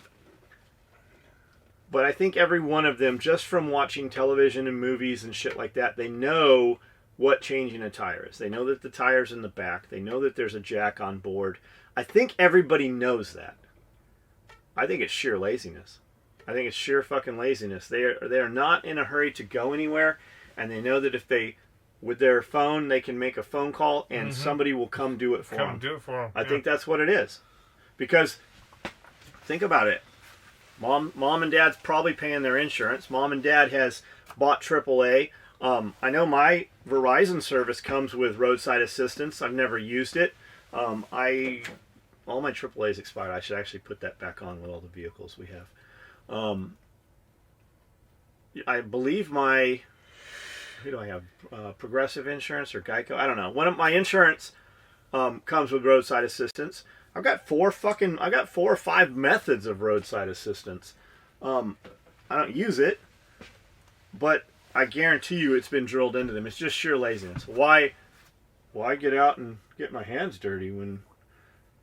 But I think every one of them, just from watching television and movies and shit like that, they know what changing a tire is. They know that the tire's in the back. They know that there's a jack on board. I think everybody knows that. I think it's sheer laziness. I think it's sheer fucking laziness. They are not in a hurry to go anywhere, and they know that if they, with their phone, they can make a phone call and somebody will come do it for them. I think that's what it is. Because, think about it. Mom and Dad's probably paying their insurance. Mom and Dad has bought AAA. I know my Verizon service comes with roadside assistance. I've never used it. All my AAA's expired. I should actually put that back on with all the vehicles we have. I believe who do I have? Progressive Insurance or Geico? I don't know. One of my insurance comes with roadside assistance. I've got 4 or 5 methods of roadside assistance. I don't use it, but I guarantee you it's been drilled into them. It's just sheer laziness. Why get out and get my hands dirty when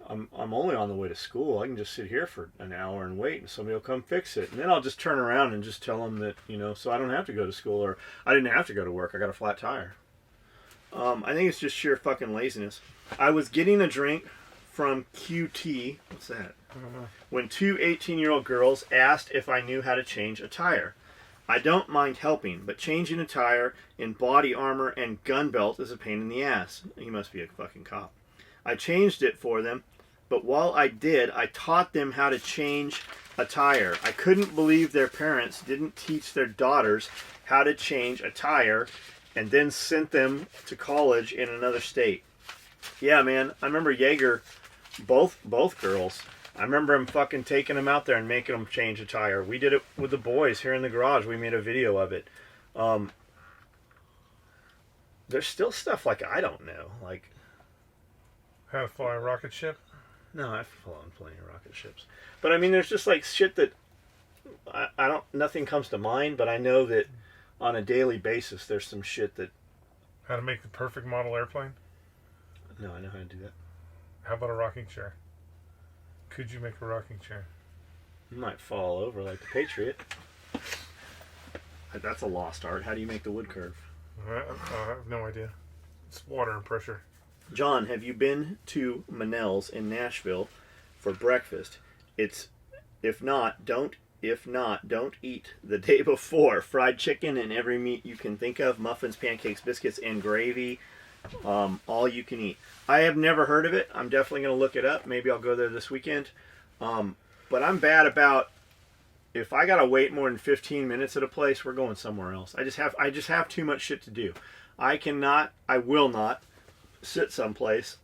I'm only on the way to school? I can just sit here for an hour and wait, and somebody will come fix it. And then I'll just turn around and just tell them that, so I don't have to go to school, or I didn't have to go to work. I got a flat tire. I think it's just sheer fucking laziness. I was getting a drink from QT. What's that? I don't know. When 2 18-year-old girls asked if I knew how to change a tire. I don't mind helping, but changing a tire in body armor and gun belt is a pain in the ass. He must be a fucking cop. I changed it for them, but while I did, I taught them how to change a tire. I couldn't believe their parents didn't teach their daughters how to change a tire and then sent them to college in another state. Yeah, man, I remember Jaeger, both girls. I remember him fucking taking them out there and making them change a tire. We did it with the boys here in the garage. We made a video of it. There's still stuff like I don't know, like how to fly a rocket ship. No, I've flown plenty of rocket ships, but I mean, there's just like shit that I don't. Nothing comes to mind, but I know that on a daily basis, there's some shit that. How to make the perfect model airplane? No, I know how to do that. How about a rocking chair? Could you make a rocking chair? You might fall over like the Patriot. That's a lost art. How do you make the wood curve? I have no idea. It's water and pressure. John, have you been to Manel's in Nashville for breakfast? If not, don't eat the day before. Fried chicken and every meat you can think of, muffins, pancakes, biscuits, and gravy. All you can eat. I have never heard of it. I'm definitely going to look it up. Maybe I'll go there this weekend. But I'm bad about, if I got to wait more than 15 minutes at a place, we're going somewhere else. I just have too much shit to do. I will not sit someplace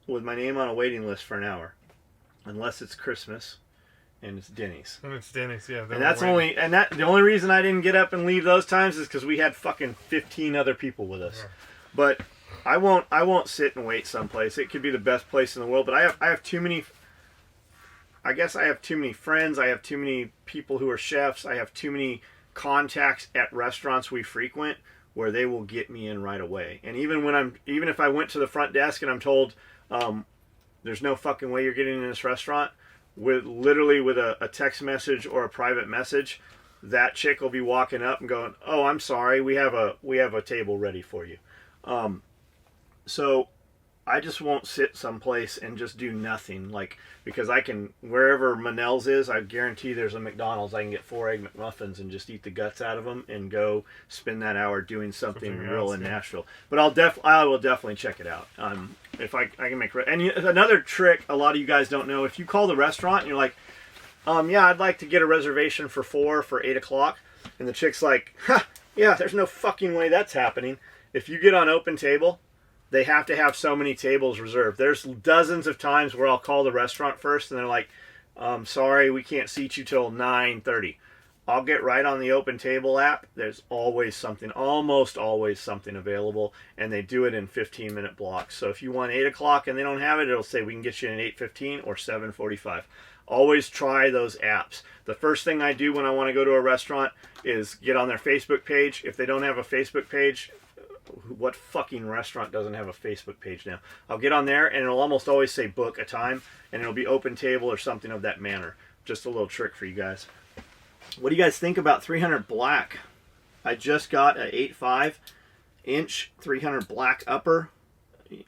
with my name on a waiting list for an hour. Unless it's Christmas and it's Denny's. And it's Denny's, yeah. And the only reason I didn't get up and leave those times is because we had fucking 15 other people with us. Yeah. But I won't sit and wait someplace. It could be the best place in the world, but I have too many. I guess I have too many friends. I have too many people who are chefs. I have too many contacts at restaurants we frequent where they will get me in right away. And even if I went to the front desk and I'm told there's no fucking way you're getting in this restaurant, with a text message or a private message, that chick will be walking up and going, "Oh, I'm sorry, we have a table ready for you." So I just won't sit someplace and just do nothing, because I can, wherever Manel's is, I guarantee there's a McDonald's. I can get 4 Egg McMuffins and just eat the guts out of them and go spend that hour doing something real in Nashville. But I will definitely check it out. If I can make, and another trick a lot of you guys don't know, if you call the restaurant and you're like, yeah, I'd like to get a reservation for 8 o'clock. And the chick's like, ha, yeah, there's no fucking way that's happening. If you get on Open Table, they have to have so many tables reserved. There's dozens of times where I'll call the restaurant first and they're like, sorry, we can't seat you till 9:30. I'll get right on the Open Table app. There's always something, almost always something available, and they do it in 15-minute blocks. So if you want 8 o'clock and they don't have it, it'll say we can get you in 8:15 or 7:45. Always try those apps. The first thing I do when I want to go to a restaurant is get on their Facebook page. If they don't have a Facebook page, what fucking restaurant doesn't have a Facebook page now? I'll get on there and it'll almost always say book a time, and it'll be Open Table or something of that manner. Just a little trick for you guys. What do you guys think about 300 black? I just got an 8.5 inch 300 black upper.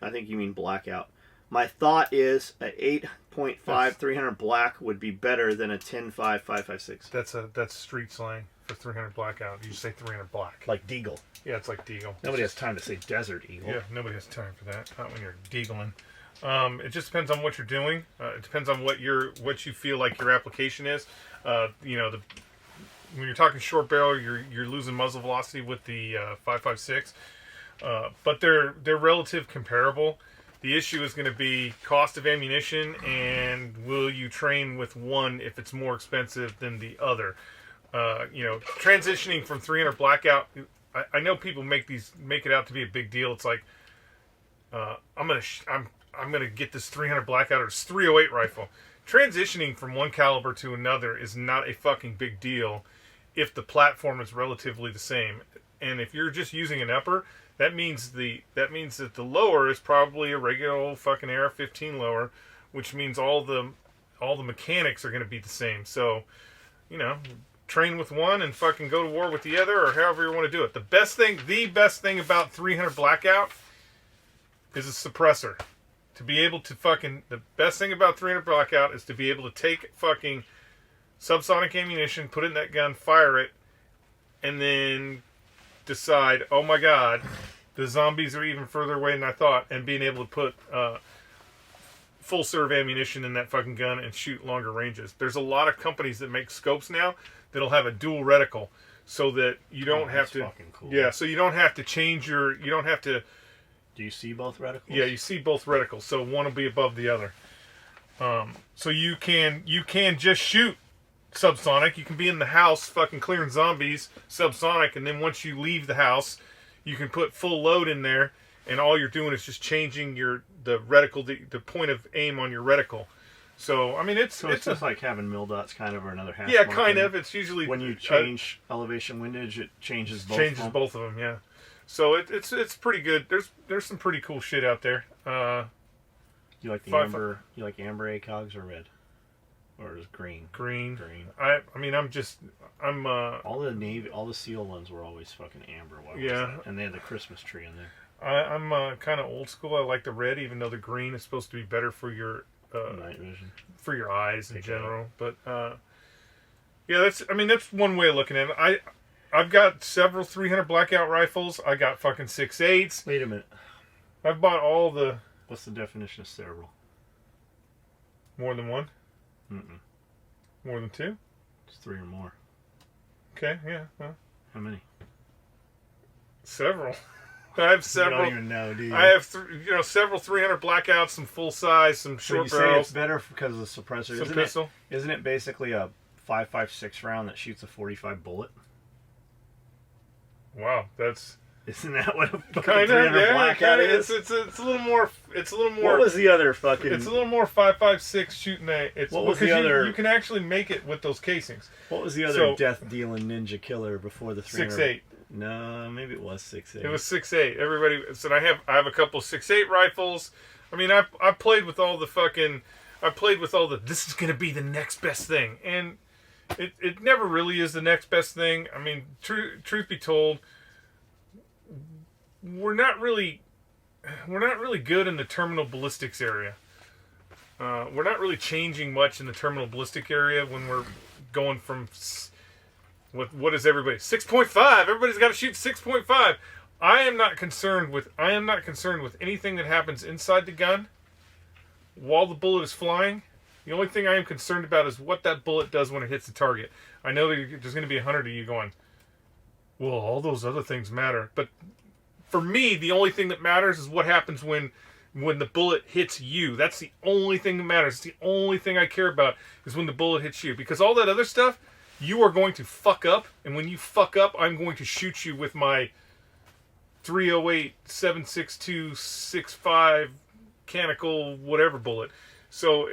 I think you mean blackout. My thought is an 8.5 300 black would be better than a 10.5 5.56. That's street slang for 300 blackout. You say 300 black. Like Deagle. Yeah, it's like Deagle. Nobody has time to say Desert Eagle. Yeah, nobody has time for that. Not when you're deagling. It just depends on what you're doing. It depends on what you feel like your application is. When you're talking short barrel, you're losing muzzle velocity with the 5.56, but they're relative comparable. The issue is going to be cost of ammunition and will you train with one if it's more expensive than the other. Transitioning from 300 blackout, I know people make it out to be a big deal. It's like I'm gonna get this 300 blackout or this 308 rifle. Transitioning from one caliber to another is not a fucking big deal if the platform is relatively the same. And if you're just using an upper, that means that the lower is probably a regular old fucking AR-15 lower, which means all the mechanics are going to be the same. So, train with one and fucking go to war with the other, or however you want to do it. The best thing about 300 blackout is a suppressor. The best thing about 300 blackout is to be able to take fucking subsonic ammunition, put it in that gun, fire it, and then decide, oh my god, the zombies are even further away than I thought, and being able to put full serve ammunition in that fucking gun and shoot longer ranges. There's a lot of companies that make scopes now that'll have a dual reticle, so that you don't have to. Fucking cool. Yeah, so you don't have to change you don't have to. Do you see both reticles? Yeah, you see both reticles, so one will be above the other. So you can just shoot subsonic. You can be in the house fucking clearing zombies subsonic, and then once you leave the house, you can put full load in there, and all you're doing is just changing the reticle, the point of aim on your reticle. So I mean, it's just like having mil dots kind of, or another hash. Yeah, kind of. It's usually when you change elevation windage, it changes both. Changes both of them. Yeah. So it's pretty good. There's some pretty cool shit out there. You like the amber? You like amber ACOGs or red, or is green? Green. I'm all the SEAL ones were always fucking amber. And they had the Christmas tree in there. I'm kind of old school. I like the red, even though the green is supposed to be better for your night vision, for your eyes in general. But that's one way of looking at it. I've got several 300 blackout rifles. I got fucking 6.8s. Wait a minute. I've bought all the. What's the definition of several? More than one? Mm-mm. More than two? It's 3 or more. Okay, yeah. Well. How many? Several. I have several. You don't even know, do you? I have several 300 blackouts, some full size, some short so you barrels. Say it's better because of the suppressor. Some pistol. Isn't it basically a 5.56 round that shoots a 45 bullet? Wow, isn't that what a kind of blackout is? It's a little more. What was the other fucking? It's a little more 5.56 shooting a. What was the other? You can actually make it with those casings. What was the other death dealing ninja killer before the 300? 6.8. No, maybe it was 6.8. It was 6.8. Everybody said I have a couple of 6.8 rifles. I mean, I played with all the fucking. This is gonna be the next best thing, and it never really is the next best thing. I mean, truth be told, we're not really good in the terminal ballistics area. We're not really changing much in the terminal ballistic area when we're going from what is everybody 6.5? Everybody's got to shoot 6.5. I am not concerned with anything that happens inside the gun while the bullet is flying. The only thing I am concerned about is what that bullet does when it hits the target. I know that there's going to be 100 of you going, well, all those other things matter. But for me, the only thing that matters is what happens when the bullet hits you. That's the only thing that matters. It's the only thing I care about is when the bullet hits you. Because all that other stuff, you are going to fuck up. And when you fuck up, I'm going to shoot you with my 308, 7.62, 6.5 mechanical whatever bullet. So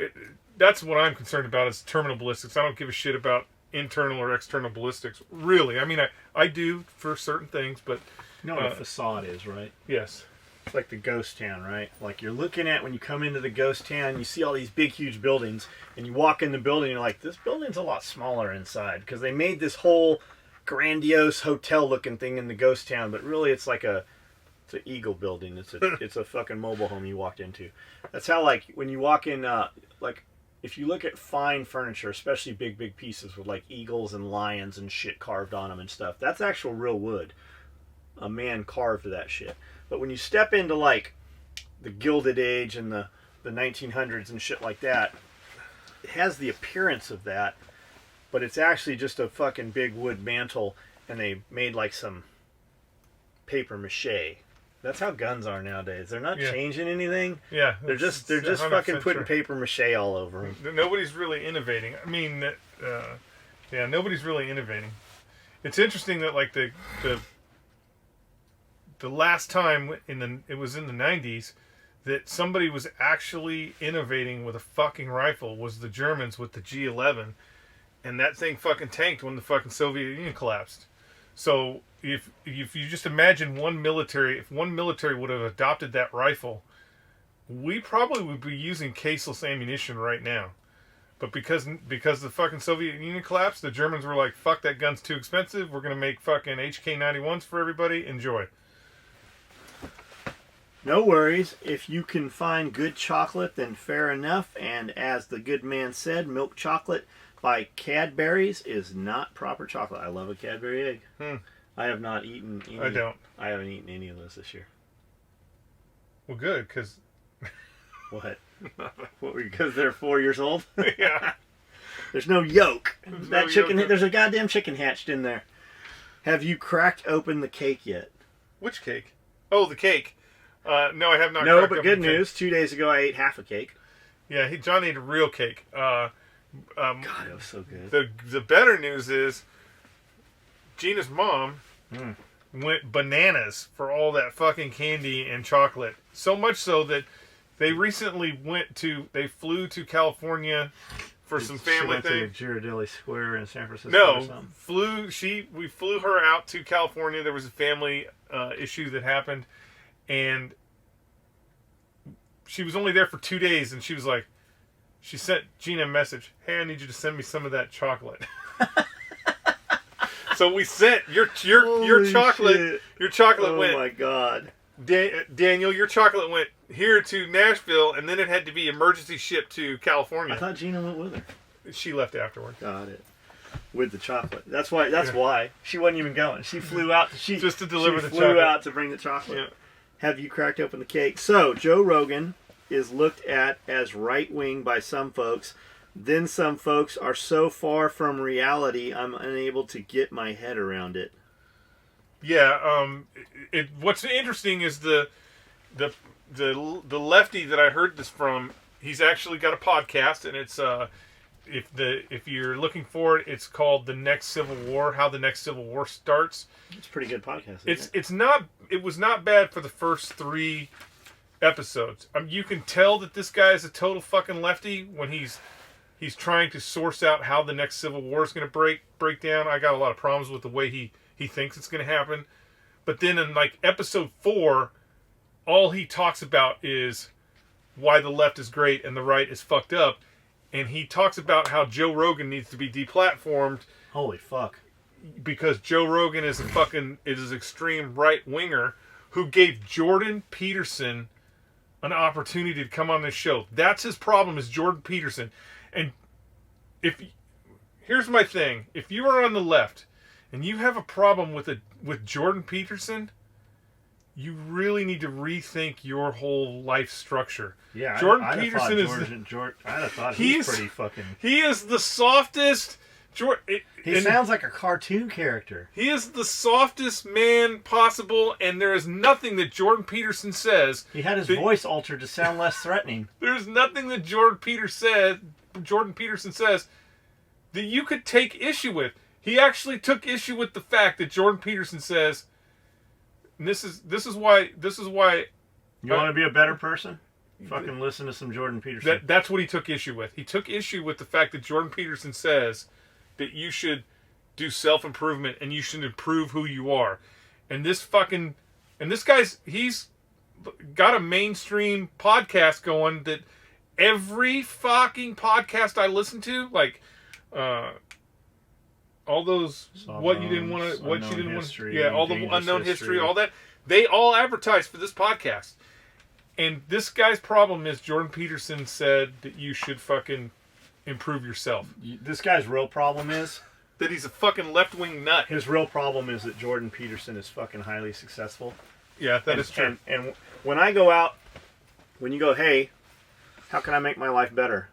that's what I'm concerned about is terminal ballistics. I don't give a shit about internal or external ballistics. Really. I mean, I do for certain things, but... You know what a facade is, right? Yes. It's like the ghost town, right? Like you're looking at when you come into the ghost town, you see all these big, huge buildings, and you walk in the building, and you're like, this building's a lot smaller inside, because they made this whole grandiose hotel-looking thing in the ghost town, but really it's like it's an Eagle building. It's a fucking mobile home you walked into. That's how, like, when you walk in, like, if you look at fine furniture, especially big pieces with, like, eagles and lions and shit carved on them and stuff, that's actual real wood. A man carved that shit. But when you step into, like, the Gilded Age and the 1900s and shit like that, it has the appearance of that, but it's actually just a fucking big wood mantle, and they made, like, some paper mache. That's how guns are nowadays. They're not changing anything. Yeah. They're just fucking putting paper mache all over them. Nobody's really innovating. I mean, nobody's really innovating. It's interesting that, like, the last time it was in the 90s that somebody was actually innovating with a fucking rifle was the Germans with the G11, and that thing fucking tanked when the fucking Soviet Union collapsed. So if you just imagine if one military would have adopted that rifle, we probably would be using caseless ammunition right now. But because the fucking Soviet Union collapsed, the Germans were like, fuck, that gun's too expensive, we're gonna make fucking HK91s for everybody, enjoy. No worries. If you can find good chocolate, then fair enough. And as the good man said, milk chocolate by Cadbury's is not proper chocolate. I love a Cadbury egg. I have not eaten any. I haven't eaten any of those this year. Well, good, because... What? Because they're 4 years old? Yeah. There's no yolk. There's a goddamn chicken hatched in there. Have you cracked open the cake yet? Which cake? Oh, the cake. No, I have not. No, but good news. 2 days ago, I ate half a cake. Yeah, John ate a real cake. God, it was so good. The better news is Gina's mom went bananas for all that fucking candy and chocolate. So much so that they recently they flew to California for some family thing. To Ghirardelli Square in San Francisco or something. We flew her out to California. There was a family issue that happened. And she was only there for 2 days, and she sent Gina a message, hey, I need you to send me some of that chocolate. So we sent your chocolate. Shit. Your chocolate went. Oh my God. Daniel, your chocolate went here to Nashville, and then it had to be emergency shipped to California. I thought Gina went with her. She left afterward. Got it. With the chocolate. That's why. She wasn't even going. She flew out. Just to deliver the chocolate. She flew out to bring the chocolate. Yeah. Have you cracked open the cake? So, Joe Rogan is looked at as right-wing by some folks. Then some folks are so far from reality, I'm unable to get my head around it. Yeah, what's interesting is the lefty that I heard this from, he's actually got a podcast, and it's if you're looking for it, it's called The Next Civil War, How the Next Civil War Starts. It's a pretty good podcast. It was not bad for the first 3 episodes. You can tell that this guy is a total fucking lefty when he's trying to source out how the next Civil War is going to break down. I got a lot of problems with the way he thinks it's going to happen. But then in like episode 4, all he talks about is why the left is great and the right is fucked up. And he talks about how Joe Rogan needs to be deplatformed. Holy fuck. Because Joe Rogan is an extreme right winger who gave Jordan Peterson an opportunity to come on this show. That's his problem, is Jordan Peterson. And here's my thing. If you are on the left and you have a problem with Jordan Peterson, you really need to rethink your whole life structure. Yeah, Jordan Peterson is. I'd have thought he was pretty fucking. He is the softest, He sounds like a cartoon character. He is the softest man possible, and there is nothing that Jordan Peterson says. He had his voice altered to sound less threatening. There's nothing that Jordan Peterson says that you could take issue with. He actually took issue with the fact that Jordan Peterson says, and this is why. You want to be a better person? Fucking listen to some Jordan Peterson. That's what he took issue with. He took issue with the fact that Jordan Peterson says that you should do self-improvement and you should improve who you are. And this guy's, he's got a mainstream podcast going that every fucking podcast I listen to, like, all those, what you didn't want to, yeah, all the unknown history, all that, they all advertise for this podcast. And this guy's problem is Jordan Peterson said that you should fucking improve yourself. This guy's real problem is that he's a fucking left-wing nut. His real problem is that Jordan Peterson is fucking highly successful. Yeah, that is true. And when I go out, when you go, hey, how can I make my life better?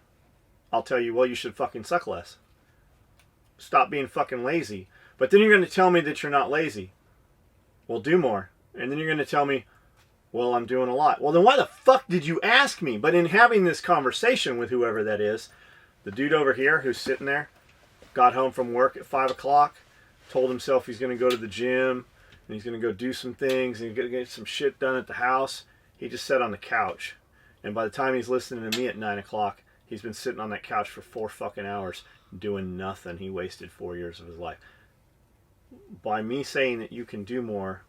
I'll tell you, well, you should fucking suck less. Stop being fucking lazy. But then you're going to tell me that you're not lazy. Well, do more. And then you're going to tell me, well, I'm doing a lot. Well, then why the fuck did you ask me? But in having this conversation with whoever that is, the dude over here who's sitting there, got home from work at 5 o'clock, told himself he's going to go to the gym, and he's going to go do some things, and he's going to get some shit done at the house. He just sat on the couch. And by the time he's listening to me at 9 o'clock, he's been sitting on that couch for 4 fucking hours doing nothing. He wasted 4 years of his life. By me saying that you can do more,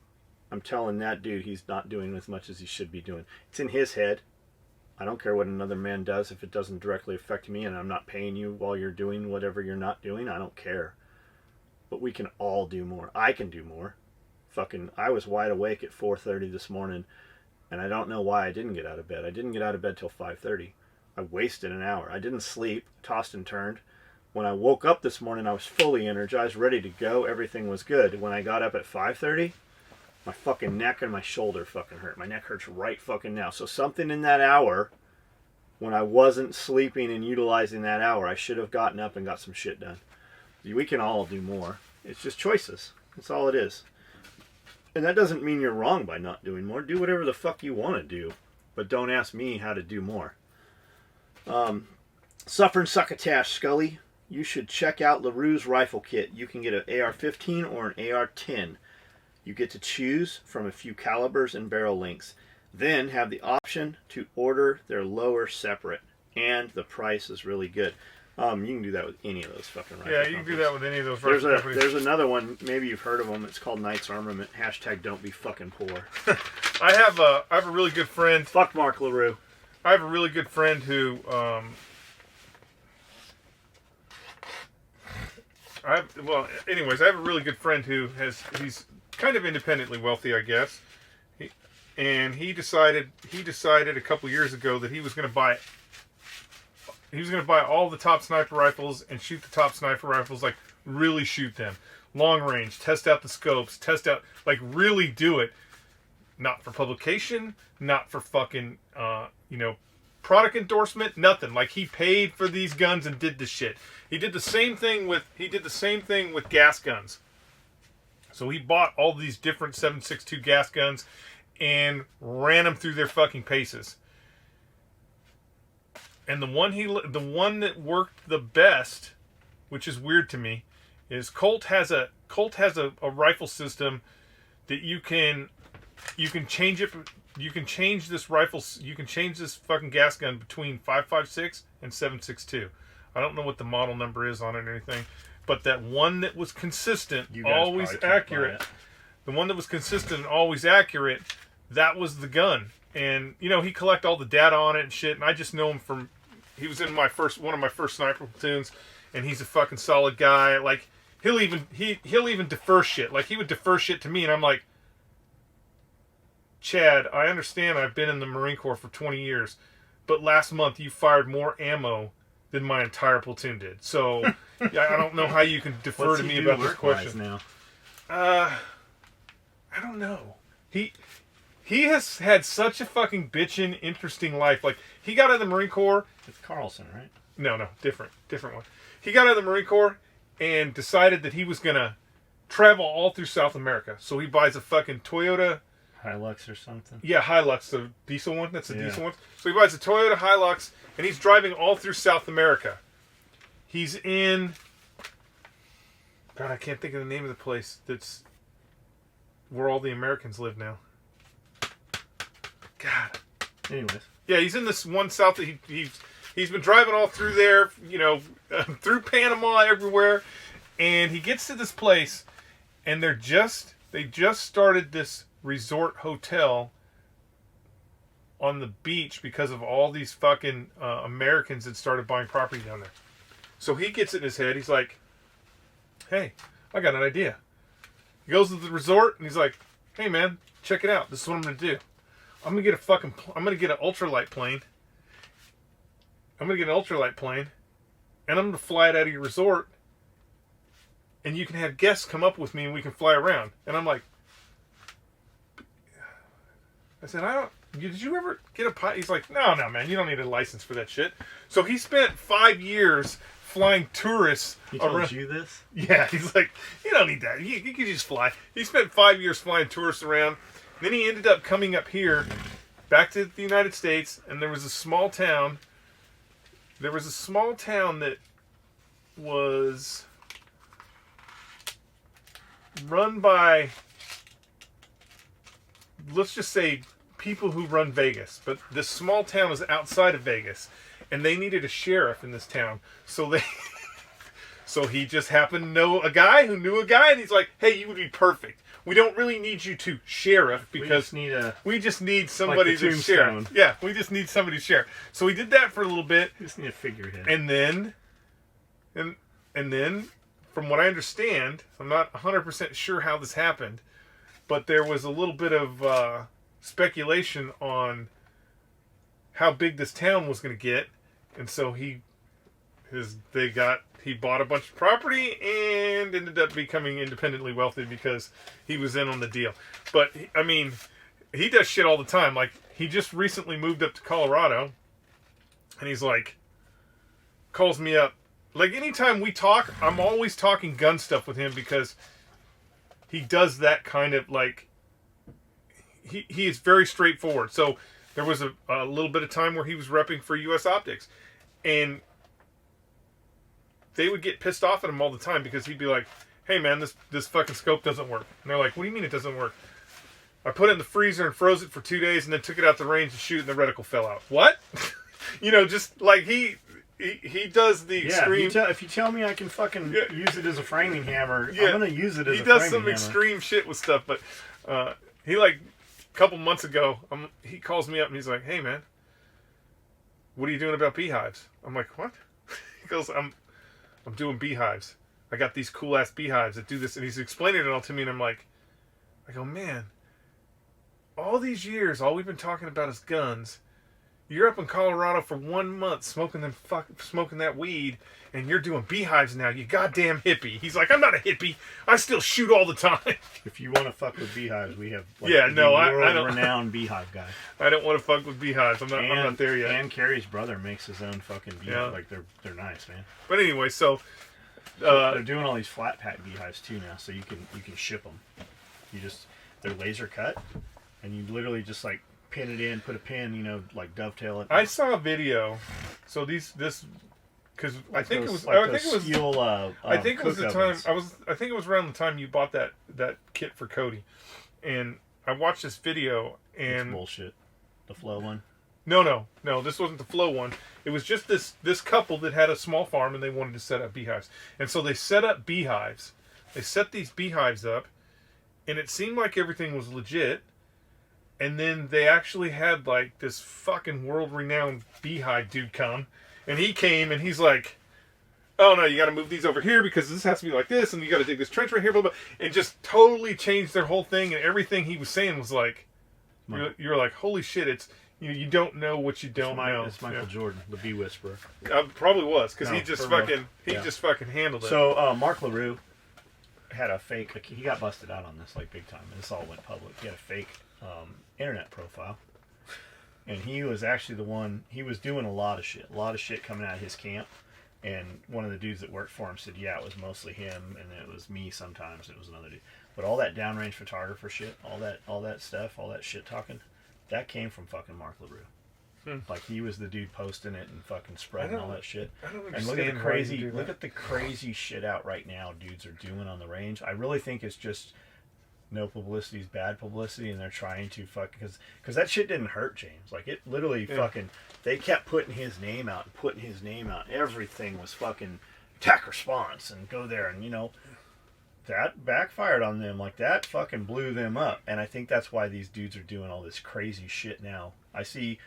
I'm telling that dude he's not doing as much as he should be doing. It's in his head. I don't care what another man does if it doesn't directly affect me and I'm not paying you while you're doing whatever you're not doing. I don't care. But we can all do more. I can do more. Fucking, I was wide awake at 4:30 this morning and I don't know why I didn't get out of bed. I didn't get out of bed till 5:30. I wasted an hour. I didn't sleep, tossed and turned. When I woke up this morning, I was fully energized, ready to go. Everything was good. When I got up at 5:30, my fucking neck and my shoulder fucking hurt. My neck hurts right fucking now. So something in that hour, when I wasn't sleeping and utilizing that hour, I should have gotten up and got some shit done. We can all do more. It's just choices. That's all it is. And that doesn't mean you're wrong by not doing more. Do whatever the fuck you want to do. But don't ask me how to do more. Suffer and Succotash, Skully. You should check out LaRue's rifle kit. You can get an AR-15 or an AR-10. You get to choose from a few calibers and barrel lengths. Then have the option to order their lower separate. And the price is really good. You can do that with any of those fucking rifle companies. You can do that with any of those rifle companies. There's another one, maybe you've heard of them. It's called Knight's Armament. # don't be fucking poor. I have a really good friend. Fuck Mark LaRue. I have a really good friend who... I have a really good friend who he's kind of independently wealthy, I guess. He decided a couple years ago that he was going to buy all the top sniper rifles and shoot the top sniper rifles, like really shoot them. Long range, test out the scopes, like really do it. Not for publication, not for fucking, product endorsement, nothing. Like he paid for these guns and did this shit. He did the same thing with gas guns. So he bought all these different 7.62 gas guns and ran them through their fucking paces. And the one that worked the best, which is weird to me, is Colt has a rifle system that you can change it. You can change this rifle. You can change this fucking gas gun between 5.56 and 7.62. I don't know what the model number is on it or anything, but that one that was consistent, always accurate. The one that was consistent and always accurate, that was the gun. And he collect all the data on it and shit. And I just know him from, he was in one of my first sniper platoons, and he's a fucking solid guy. Like he'll even defer shit. Like he would defer shit to me, and I'm like, Chad, I understand I've been in the Marine Corps for 20 years, but last month you fired more ammo than my entire platoon did. So I don't know how you can defer to me about this question. Now? I don't know. He has had such a fucking bitchin' interesting life. Like he got out of the Marine Corps. It's Carlson, right? No, different one. He got out of the Marine Corps, and decided that he was going to travel all through South America. So he buys a fucking Toyota Hilux or something. Yeah, Hilux, the diesel one. That's the diesel one. So he buys a Toyota Hilux, and he's driving all through South America. He's in... God, I can't think of the name of the place that's where all the Americans live now. God. Anyways. Yeah, he's in this one south that he's been driving all through there, you know, through Panama, everywhere. And he gets to this place, and they just started this resort hotel on the beach because of all these fucking Americans that started buying property down there. So he gets it in his head. He's like, hey, I got an idea. He goes to the resort and he's like, hey man, check it out. This is what I'm going to do. I'm going to get an ultralight plane. And I'm going to fly it out of your resort. And you can have guests come up with me and we can fly around. And I'm like, I said, did you ever get a pilot? He's like, no, man, you don't need a license for that shit. So he spent 5 years flying tourists around. He told you this? Yeah, he's like, you don't need that. You can just fly. He spent 5 years flying tourists around. Then he ended up coming up here, back to the United States, and there was a small town. There was a small town that was run by, let's just say, people who run Vegas. But this small town is outside of Vegas, and they needed a sheriff in this town. So he just happened to know a guy who knew a guy, and he's like, hey, you would be perfect. We don't really need you to sheriff because we just need somebody like to sheriff. Yeah, we just need somebody to sheriff. So we did that for a little bit. We just need a figurehead. And then, from what I understand, I'm not 100% sure how this happened, but there was a little bit of speculation on how big this town was going to get, and so he bought a bunch of property and ended up becoming independently wealthy because he was in on the deal. But I mean, he does shit all the time. Like, he just recently moved up to Colorado, and he's like, calls me up. Like, anytime we talk, I'm always talking gun stuff with him because he does that kind of, like, he is very straightforward. So there was a little bit of time where he was repping for U.S. Optics, and they would get pissed off at him all the time because he'd be like, hey man, this fucking scope doesn't work. And they're like, what do you mean it doesn't work? I put it in the freezer and froze it for 2 days and then took it out the range to shoot and the reticle fell out. What? You know, just like he does the extreme... if you tell me I can fucking use it as a framing hammer, I'm going to use it as a framing hammer. He does some extreme shit with stuff, but he, like, a couple months ago, he calls me up and he's like, hey man, what are you doing about beehives? I'm like, what? He goes, I'm doing beehives. I got these cool ass beehives that do this, and he's explaining it all to me, and I go, man, all these years, all we've been talking about is guns. You're up in Colorado for 1 month smoking that weed, and you're doing beehives now. You goddamn hippie. He's like, I'm not a hippie. I still shoot all the time. If you want to fuck with beehives, we have I don't. World-renowned beehive guy. I don't want to fuck with beehives. I'm not there yet. And Carrie's brother makes his own fucking beehive. Yeah. Like, they're nice, man. But anyway, so they're doing all these flat pack beehives too now, so you can ship them. They're laser cut, and you literally just like pin it in, put a pin, you know, like dovetail it. I saw a video. So because I think it was around the time you bought that kit for Cody, and I watched this video and it's bullshit. The Flow one. No, this wasn't the Flow one. It was just this couple that had a small farm and they wanted to set up beehives. And so they set up beehives. They set these beehives up, and it seemed like everything was legit. And then they actually had like this fucking world-renowned beehive dude come, and he came and he's like, oh no, you got to move these over here because this has to be like this, and you got to dig this trench right here, blah blah, and just totally changed their whole thing. And everything he was saying was like, you're like, holy shit, it's you don't know what you don't know. It's Michael Jordan, the bee whisperer. Probably was because he just fucking handled it. So Mark LaRue had a fake. Like, he got busted out on this like big time, and this all went public. He had a fake internet profile, and he was actually the one. He was doing a lot of shit coming out of his camp, And one of the dudes that worked for him said, yeah, it was mostly him, and it was me sometimes, and it was another dude. But all that downrange photographer shit, all that stuff, all that shit talking, that came from fucking Mark LaRue. Like, he was the dude posting it and fucking spreading all that shit. I don't and look at the crazy shit out right now dudes are doing on the range. I really think it's just no publicity is bad publicity, and they're trying to because that shit didn't hurt James. Like, it literally fucking, they kept putting his name out. Everything was fucking attack response and go there, and that backfired on them. Like, that fucking blew them up. And I think that's why these dudes are doing all this crazy shit now. I see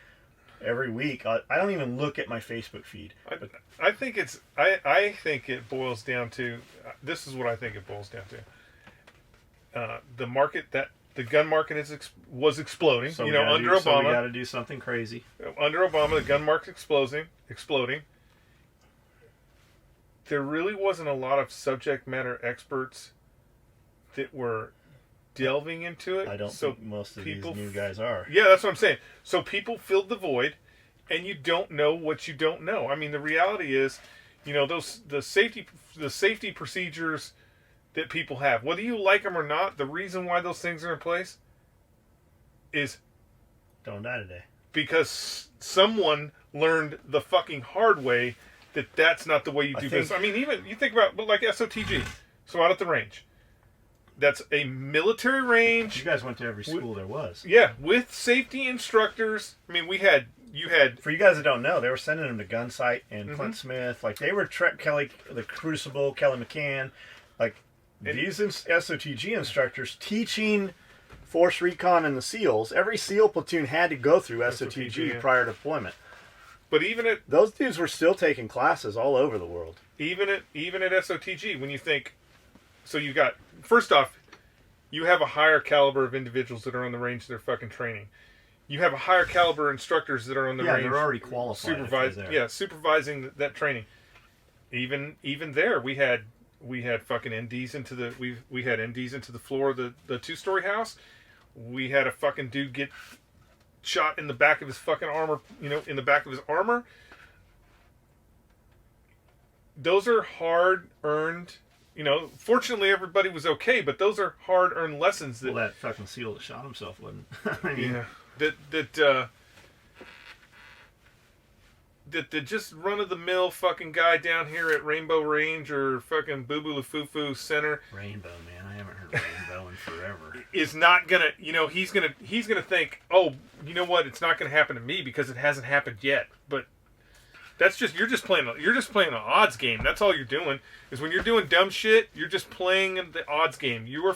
every week. I don't even look at my Facebook feed. I think it boils down to, this is what I think it boils down to. The gun market was exploding. So under Obama, so we got to do something crazy. Under Obama, the gun market's exploding. There really wasn't a lot of subject matter experts that were delving into it. I don't think most of these new guys are. Yeah, that's what I'm saying. So people filled the void, and you don't know what you don't know. I mean, the reality is, the safety procedures that people have, whether you like them or not, the reason why those things are in place is don't die today. Because someone learned the fucking hard way that that's not the way you do business. I mean, even you think about like SOTG, so out at the range. That's a military range. You guys went to every school there was. Yeah, with safety instructors. I mean, you had. For you guys that don't know, they were sending them to Gun Sight and Clint Smith. Like, they were Kelly, the Crucible, Kelly McCann. Like, these SOTG instructors teaching Force Recon and the SEALs. Every SEAL platoon had to go through SOTG prior to deployment. But those dudes were still taking classes all over the world. Even at SOTG, when you think, so you got, first off, you have a higher caliber of individuals that are on the range that are fucking training. You have a higher caliber instructors that are on the range. Yeah, they're already qualified. Supervising that training. Even there, we had fucking NDs into the we had NDs into the floor of the 2-story house. We had a fucking dude get shot in the back of his fucking armor, in the back of his armor. Those are hard earned. Fortunately everybody was okay, but those are hard earned lessons that that fucking SEAL that shot himself wasn't. That just run-of-the-mill fucking guy down here at Rainbow Range or fucking Boo Boo Lufufu Center. Rainbow, man. I haven't heard Rainbow in forever. Is not gonna, he's gonna think, oh, you know what? It's not gonna happen to me because it hasn't happened yet. But that's just, you're just playing an odds game. That's all you're doing. Is when you're doing dumb shit, you're just playing the odds game. You're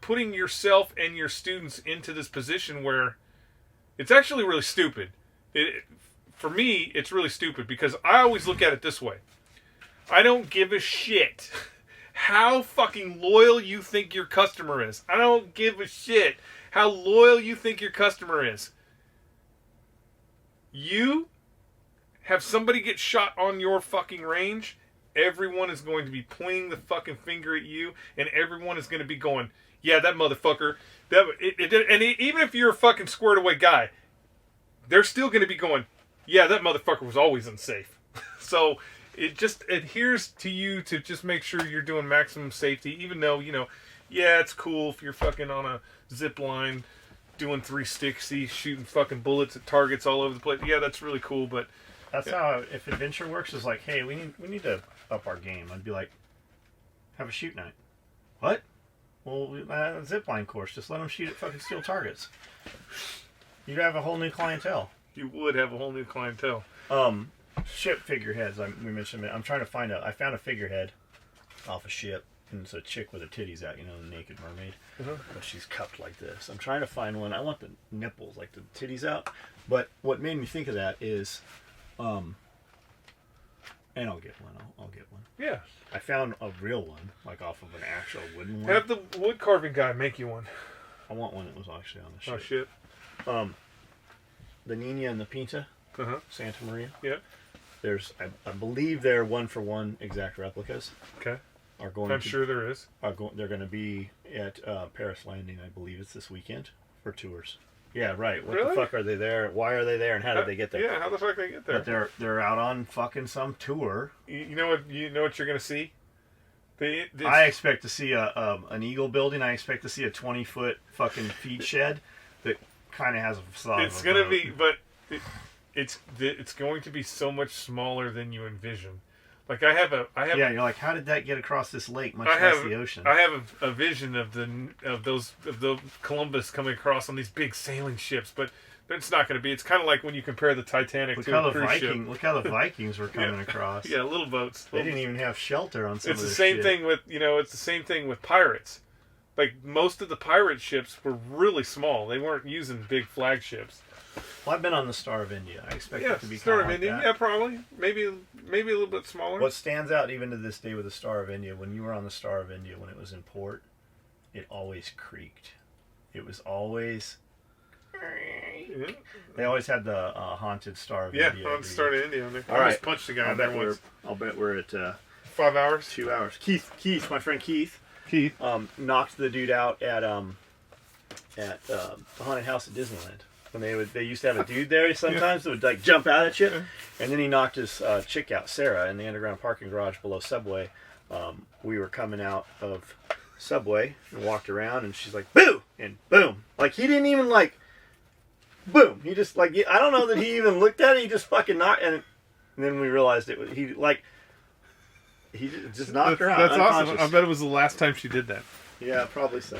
putting yourself and your students into this position where it's actually really stupid. For me, it's really stupid because I always look at it this way. I don't give a shit how fucking loyal you think your customer is. I don't give a shit how loyal you think your customer is. You have somebody get shot on your fucking range, everyone is going to be pointing the fucking finger at you, and everyone is going to be going, yeah, that motherfucker. Even if you're a fucking squared away guy, they're still going to be going, yeah, that motherfucker was always unsafe. So it just adheres to you to just make sure you're doing maximum safety, even though, yeah, it's cool if you're fucking on a zip line doing 360, shooting fucking bullets at targets all over the place. Yeah, that's really cool, but that's how, if Adventure Works is like, hey, we need to up our game, I'd be like, have a shoot night. What? Well, zipline course. Just let them shoot at fucking steel targets. You'd have a whole new clientele. You would have a whole new clientele. Ship figureheads. We mentioned it. I'm trying to find out. I found a figurehead off a ship, and it's a chick with her titties out. The naked mermaid. But she's cupped like this. I'm trying to find one. I want the nipples, like the titties out. But what made me think of that is, and I'll get one. I'll get one. Yeah. I found a real one, like off of an actual wooden one. Have the wood carving guy make you one. I want one that was actually on the ship. Oh, shit. The Nina and the Pinta, Santa Maria. Yeah. There's, I believe they're 1-for-1 exact replicas. Okay. I'm sure there is. They're going to be at Paris Landing, I believe it's this weekend, for tours. Yeah, right. What Really? the fuck are they there? Why are they there? And how did they get there? Yeah, how the fuck did they get there? But they're out on fucking some tour. You know what you're gonna see? I expect to see an eagle building. I expect to see a 20-foot fucking feed shed that kind of has a facade. It's gonna be, but it's going to be so much smaller than you envision. Like I have. Yeah, you're like, how did that get across this lake, much less the ocean? I have a vision of the Columbus coming across on these big sailing ships, but it's not going to be. It's kind of like when you compare the Titanic to a cruise ship. Look how the Vikings were coming across. Yeah, little boats. They didn't even have shelter on some of this shit. It's the same thing with pirates. Like most of the pirate ships were really small. They weren't using big flagships. Well, I've been on the Star of India. I expect it to be Star kind of of India. like Yeah, probably. Maybe a little bit smaller. What stands out even to this day with the Star of India, when you were on the Star of India, when it was in port, it always creaked. It was always... Yeah. They always had the haunted Star of India. Yeah, haunted Star of India. I almost punched the guy I'll bet we're at... 5 hours? 2 hours. Keith, my friend Keith, knocked the dude out at the haunted house at Disneyland. When they used to have a dude there sometimes that would like jump out at you, and then he knocked his chick out, Sarah, in the underground parking garage below Subway. We were coming out of Subway and walked around, and she's like, "Boo!" and boom. Like he didn't even like, boom. He just like I don't know that he even looked at it. He just fucking knocked, and then we realized it was he just knocked her out. That's awesome. I bet it was the last time she did that. Yeah, probably so.